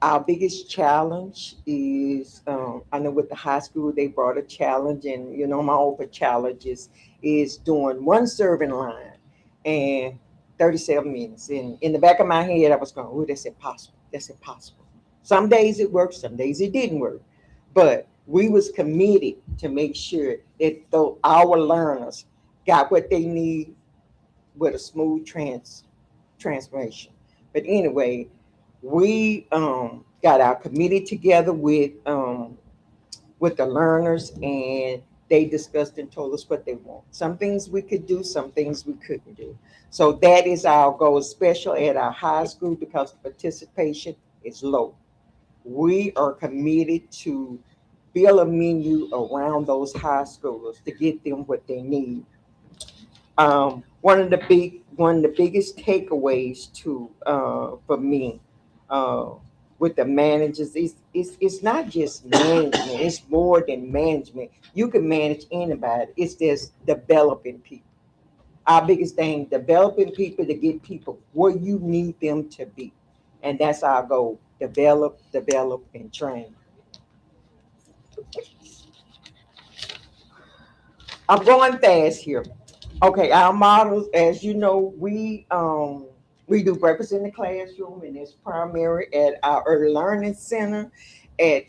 our biggest challenge is, I know with the high school, they brought a challenge, and my open challenges is doing one serving line and 37 minutes. And in the back of my head, I was going, oh, that's impossible. That's impossible. Some days it worked, some days it didn't work. But we was committed to make sure that our learners got what they need with a smooth transformation. But anyway, we got our committee together with the learners, and they discussed and told us what they want. Some things we could do, some things we couldn't do. So that is our goal, especially at our high school, because the participation is low. We are committed to build a menu around those high schoolers to get them what they need. One of the biggest takeaways for me with the managers is it's not just management, it's more than management. You can manage anybody. It's just developing people. Our biggest thing, developing people to get people where you need them to be. And that's our goal. Develop, and train. I'm going fast here. Okay, our models, as you know, we do breakfast in the classroom, and it's primary at our early learning center at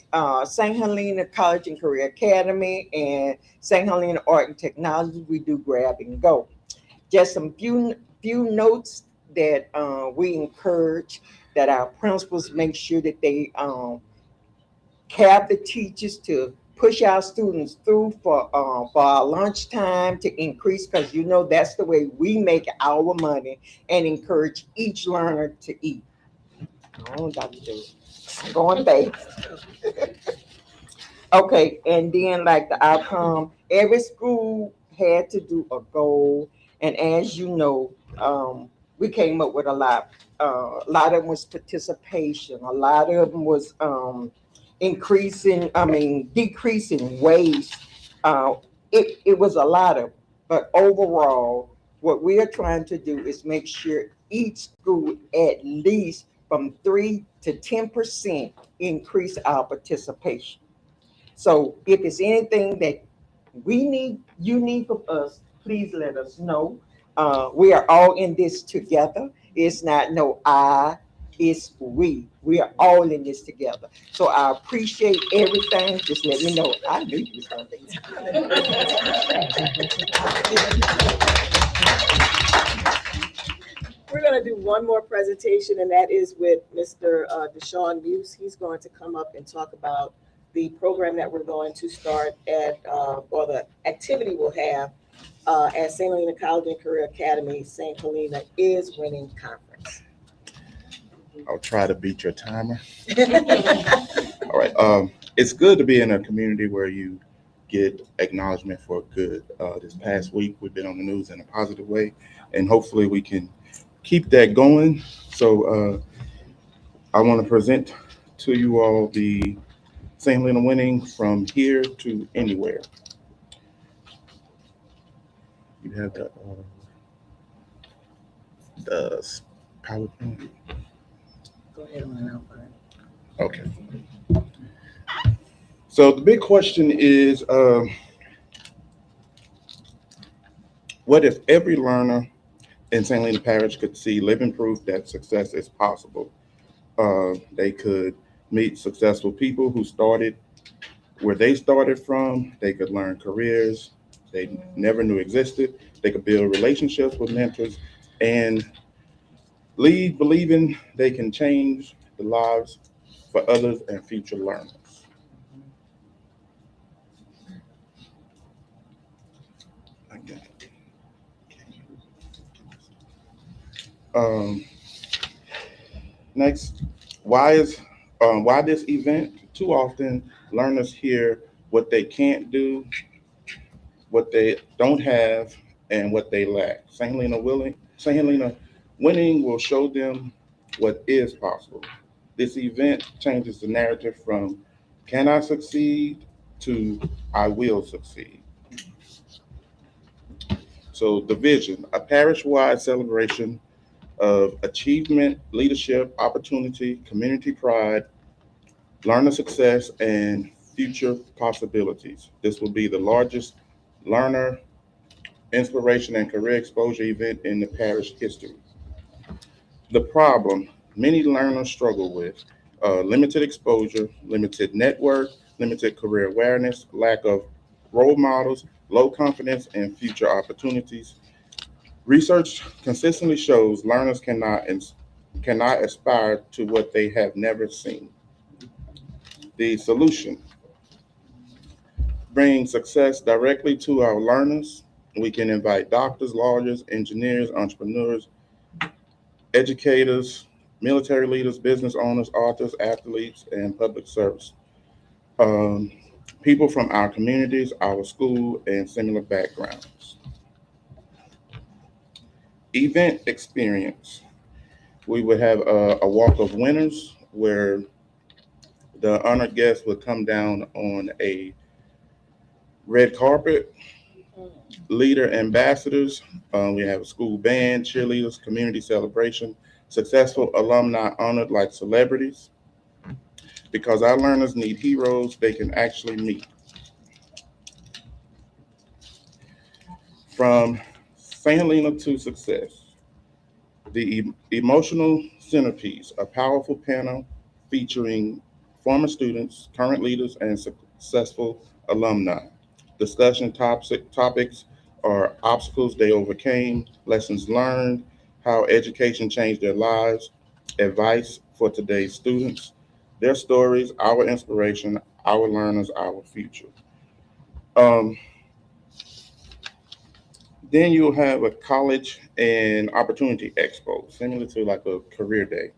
St. Helena College and Career Academy and St. Helena Art and Technology. We do grab and go. Just some few notes that we encourage that our principals make sure that they have the teachers to push our students through for our lunchtime to increase, because that's the way we make our money, and encourage each learner to eat. Oh, Dr. Joe, I'm going fast. Okay, and then like the outcome, every school had to do a goal, and as you know, we came up with a lot. A lot of them was participation. A lot of them was decreasing waste. It was a lot of, but overall, what we are trying to do is make sure each school at least from 3 to 10% increase our participation. So if it's anything that you need from us, please let us know. We are all in this together. It's not no I, it's we. We are all in this together. So I appreciate everything. Just let me know. I knew you was going to be. We're going to do one more presentation, and that is with Mr. Deshaun Muse. He's going to come up and talk about the program that we're going to start at, or the activity we'll have at St. Helena College and Career Academy, St. Helena is Winning Conference. I'll try to beat your timer. All right. It's good to be in a community where you get acknowledgement for good. This past week, we've been on the news in a positive way, and hopefully we can keep that going. So I want to present to you all the St. Helena winning from here to anywhere. You have the PowerPoint. Go ahead on and out. Okay. So the big question is, what if every learner in St. Helena Parish could see living proof that success is possible? They could meet successful people who started where they started from. They could learn careers they never knew existed. They could build relationships with mentors and lead believing they can change the lives for others and future learners. Next, why this event? Too often, learners hear what they can't do, what they don't have, and what they lack. St. Helena winning will show them what is possible. This event changes the narrative from "Can I succeed?" to "I will succeed." So the vision: a parish-wide celebration of achievement, leadership, opportunity, community pride, learner success, and future possibilities. This will be the largest learner inspiration and career exposure event in the parish history. The problem many learners struggle with: limited exposure, limited network, limited career awareness, lack of role models, low confidence, and future opportunities. Research consistently shows learners cannot aspire to what they have never seen. The solution: bring success directly to our learners. We can invite doctors, lawyers, engineers, entrepreneurs, educators, military leaders, business owners, authors, athletes, and public service. Um, People from our communities, our school, and similar backgrounds. Event experience. We would have a walk of winners where the honored guests would come down on a red carpet. Leader ambassadors. We have a school band, cheerleaders, community celebration, successful alumni honored like celebrities. Because our learners need heroes they can actually meet. From St. Helena to success. The emotional centerpiece, a powerful panel featuring former students, current leaders, and successful alumni. Discussion topics are obstacles they overcame, lessons learned, how education changed their lives, advice for today's students, their stories, our inspiration, our learners, our future. Um, Then you'll have a college and opportunity expo, similar to like a career day.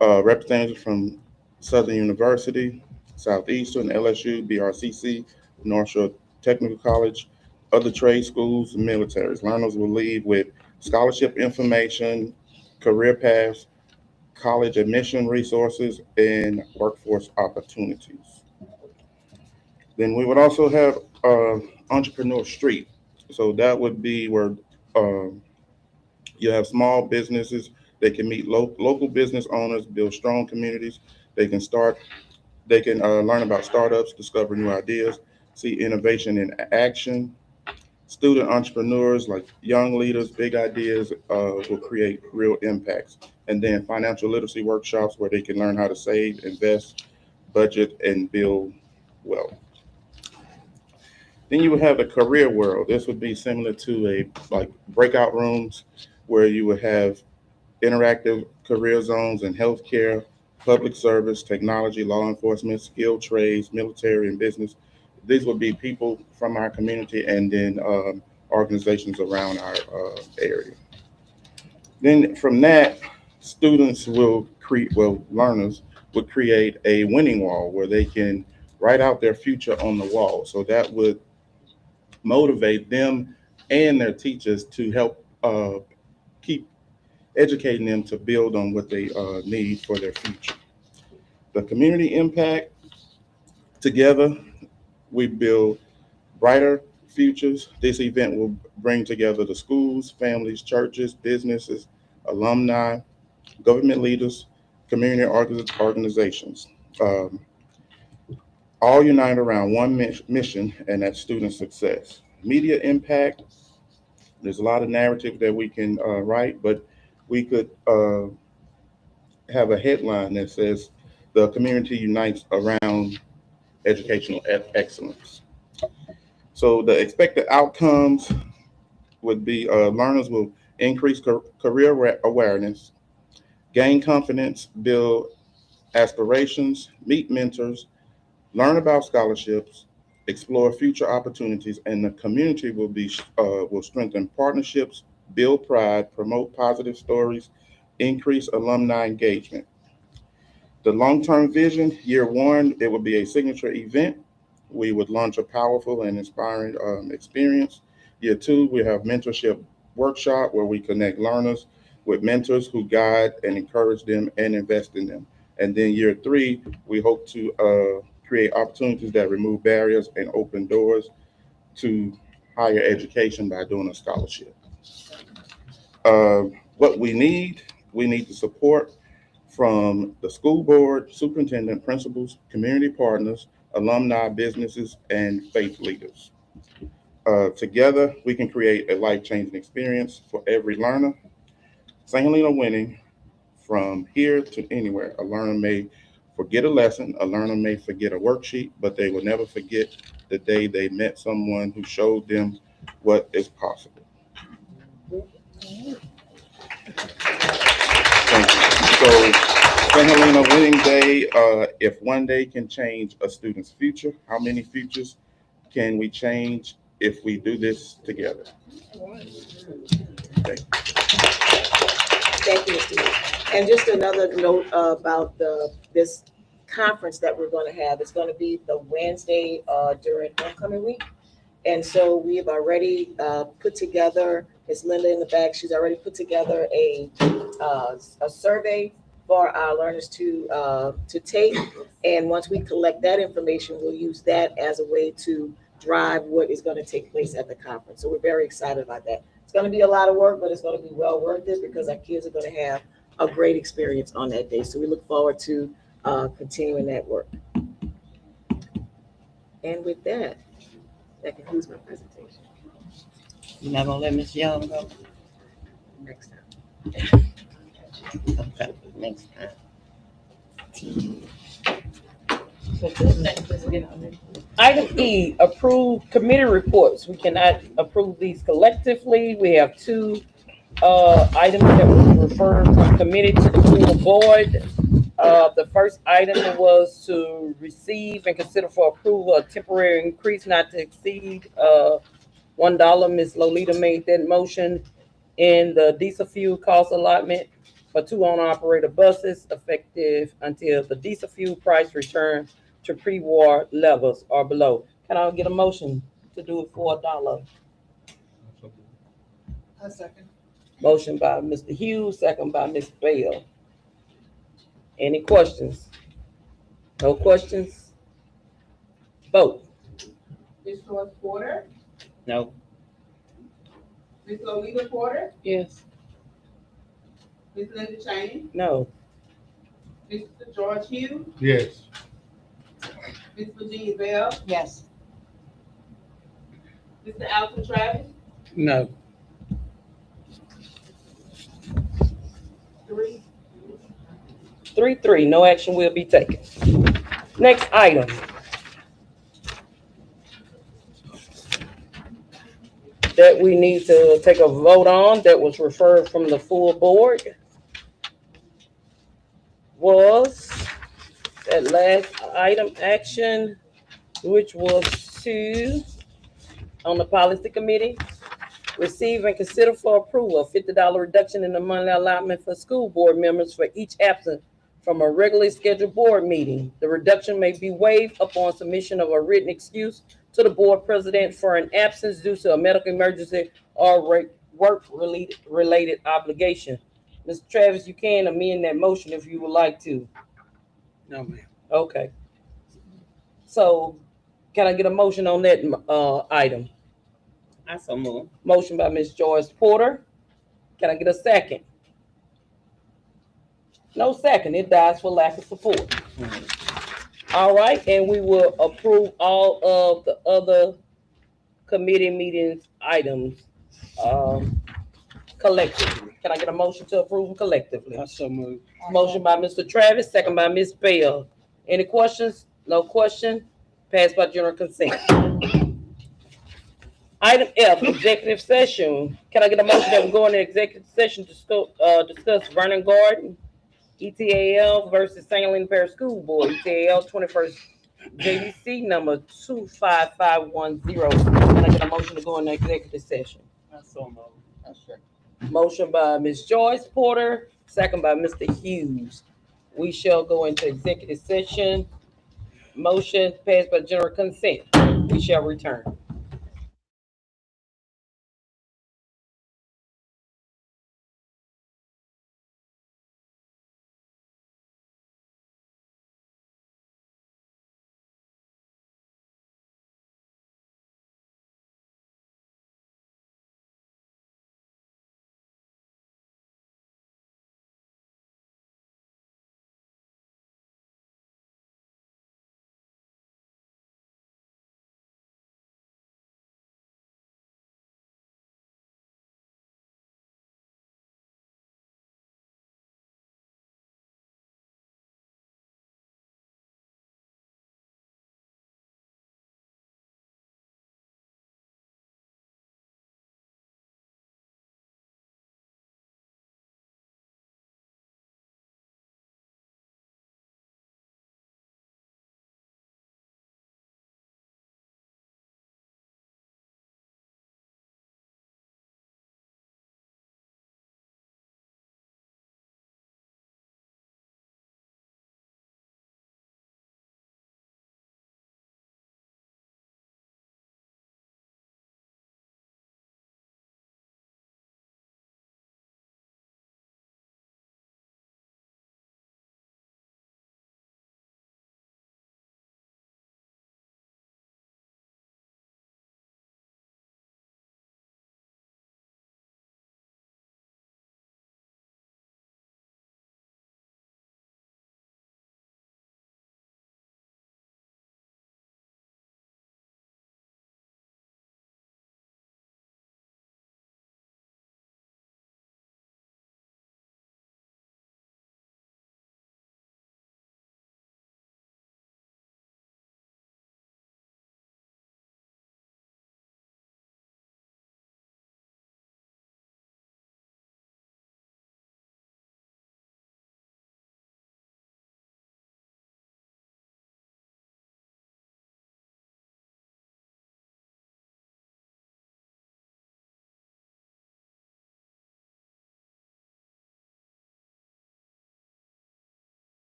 Representatives from Southern University, Southeastern, LSU, BRCC, North Shore Technical College, other trade schools, and militaries. Learners will leave with scholarship information, career paths, college admission resources, and workforce opportunities. Then we would also have Entrepreneur Street. So that would be where um, you have small businesses. They can meet local business owners, build strong communities. They can start. They can learn about startups, discover new ideas, see innovation in action. Student entrepreneurs, like young leaders, big ideas will create real impacts. And then financial literacy workshops where they can learn how to save, invest, budget, and build wealth. Then you would have the career world. This would be similar to like breakout rooms where you would have interactive career zones in healthcare, public service, technology, law enforcement, skilled trades, military, and business. These would be people from our community and then organizations around our area. Then from that, students will create, well, learners would create a winning wall where they can write out their future on the wall. So that would motivate them and their teachers to help keep educating them to build on what they need for their future. The community impact, together we build brighter futures. This event will bring together the schools, families, churches, businesses, alumni, government leaders, community organizations, all united around one mission, and that's student success. Media impact, there's a lot of narrative that we can write, but we could have a headline that says the community unites around educational excellence. So the expected outcomes would be learners will increase career awareness, gain confidence, build aspirations, meet mentors, learn about scholarships, explore future opportunities, and the community will strengthen partnerships, build pride, promote positive stories, increase alumni engagement. The long-term vision, year one, it would be a signature event. We would launch a powerful and inspiring experience. Year two, we have mentorship workshop where we connect learners with mentors who guide and encourage them and invest in them. And then year three, we hope to create opportunities that remove barriers and open doors to higher education by doing a scholarship. What we need the support from the school board, superintendent, principals, community partners, alumni, businesses, and faith leaders. Together, we can create a life-changing experience for every learner. St. Helena winning from here to anywhere. A learner may forget a lesson, a learner may forget a worksheet, but they will never forget the day they met someone who showed them what is possible. Thank you. So, St. Helena Winning Day, if one day can change a student's future, how many futures can we change if we do this together? Thank you. Thank you, Mr. Lee. And just another note about this conference that we're going to have. It's going to be the Wednesday during homecoming week. And so we've already put together, Ms. Linda in the back, she's already put together a survey for our learners to take. And once we collect that information, we'll use that as a way to drive what is going to take place at the conference. So we're very excited about that. It's going to be a lot of work, but it's going to be well worth it because our kids are going to have a great experience on that day. So we look forward to continuing that work. And with that, that concludes my presentation. You're not gonna let Ms. Young go? Next time. Okay, next time. Item E, approve committee reports. We cannot approve these collectively. We have two items that were referred from committee to the full board. The first item was to receive and consider for approval a temporary increase not to exceed $1. Ms. Lolita made that motion in the diesel fuel cost allotment for 2 owner-operator buses effective until the diesel fuel price return to pre-war levels or below. Can I get a motion to do it for $1? A second. Motion by Mr. Hughes, second by Ms. Bell. Any questions? No questions? Vote. Ms. Joyce Porter, No. Ms. Lolita Porter, Yes. Ms. Linda Chaney, No. Mr. George Hughes, Yes. Ms. Virginia Bell, Yes. Mr. Alton Travis, No. 3. 3-3, no action will be taken. Next item. That we need to take a vote on that was referred from the full board was that last item action, which was to, on the policy committee, receive and consider for approval a $50 reduction in the monthly allotment for school board members for each absent from a regularly scheduled board meeting. The reduction may be waived upon submission of a written excuse to the board president for an absence due to a medical emergency or work-related obligation. Mr. Travis, you can amend that motion if you would like to. No, ma'am. Okay. So can I get a motion on that item? I so move. Motion by Ms. Joyce Porter. Can I get a second? No second. It dies for lack of support. All right, and we will approve all of the other committee meetings items collectively. Can I get a motion to approve them collectively? I so move. Motion by Mr. Travis, second by Ms. Bell. Any questions? No question? Passed by general consent. Item F, executive session. Can I get a motion that we go into executive session to discuss Vernon Garden, ETAL versus St. Helena Parish School Board, ETAL 21st JDC number 25510. Can I get a motion to go into executive session? I so move. Motion by Ms. Joyce Porter, second by Mr. Hughes. We shall go into executive session. Motion passed by general consent. We shall return.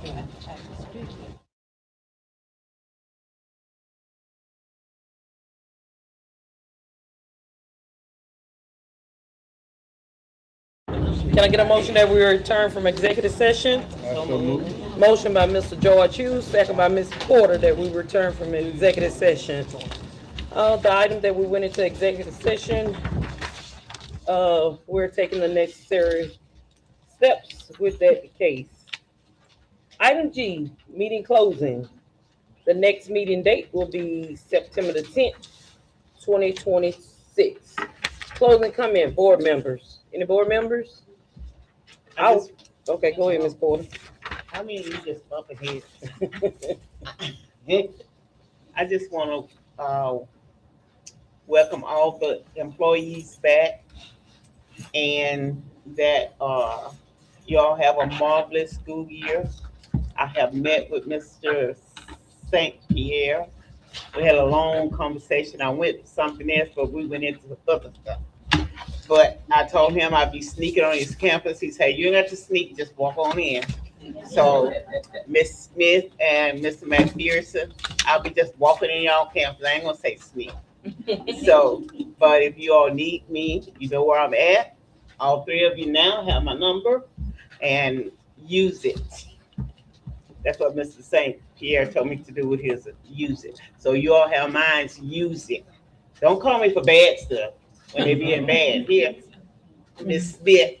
Can I get a motion that we return from executive session? Motion by Mr. George Hughes, second by Ms. Porter, that we return from executive session. The item that we went into executive session, we're taking the necessary steps with that case. Item G, meeting closing. The next meeting date will be September the 10th, 2026. Closing comment, board members. Any board members? Okay, go ahead, Ms. Porter. I mean, you just bump ahead. I just want to welcome all the employees back, and that y'all have a marvelous school year. I have met with Mr. St. Pierre. We had a long conversation. I went to something else, but we went into the other stuff. But I told him I'd be sneaking on his campus. He said, "You don't have to sneak, just walk on in." So Miss Smith and Mr. McPherson, I'll be just walking in y'all campus. I ain't gonna say sneak. So, but if you all need me, you know where I'm at. All three of you now have my number, and use it. That's what Mr. St. Pierre told me to do with his, use it. So you all have mine, use it. Don't call me for bad stuff when they being bad. Here, Miss Smith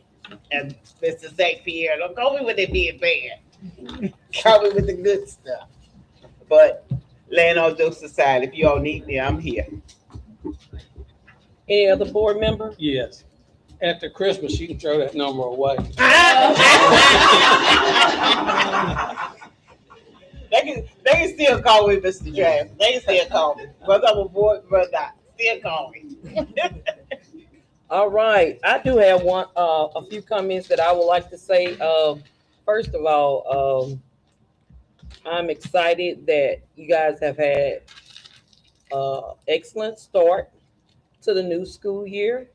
and Mr. St. Pierre, don't call me when they being bad. Call me with the good stuff. But laying all jokes aside, if you all need me, I'm here. Any other board member? Yes. After Christmas, you can throw that number away. They can still call me Mr. Travis. They can still call me. Whether I'm a board, whether not, still call me. All right, I do have a few comments that I would like to say. First of all, I'm excited that you guys have had excellent start to the new school year.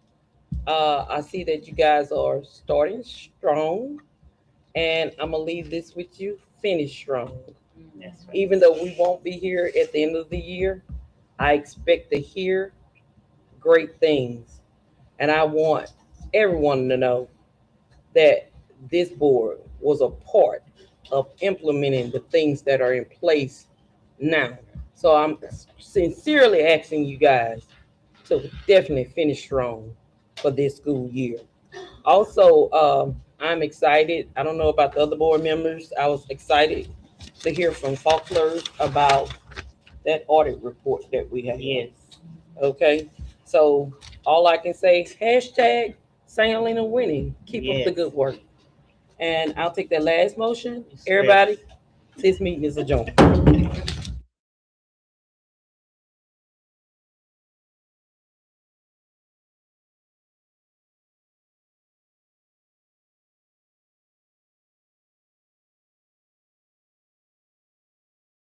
I see that you guys are starting strong, and I'm gonna leave this with you: finish strong. Even though we won't be here at the end of the year, I expect to hear great things. And I want everyone to know that this board was a part of implementing the things that are in place now. So I'm sincerely asking you guys to definitely finish strong for this school year. Also, I'm excited. I don't know about the other board members. I was excited to hear from Faulkner about that audit report that we have. Yes. Okay, so all I can say is hashtag St. Helena winning. Keep up the good work. And I'll take that last motion. Everybody, this meeting is adjourned.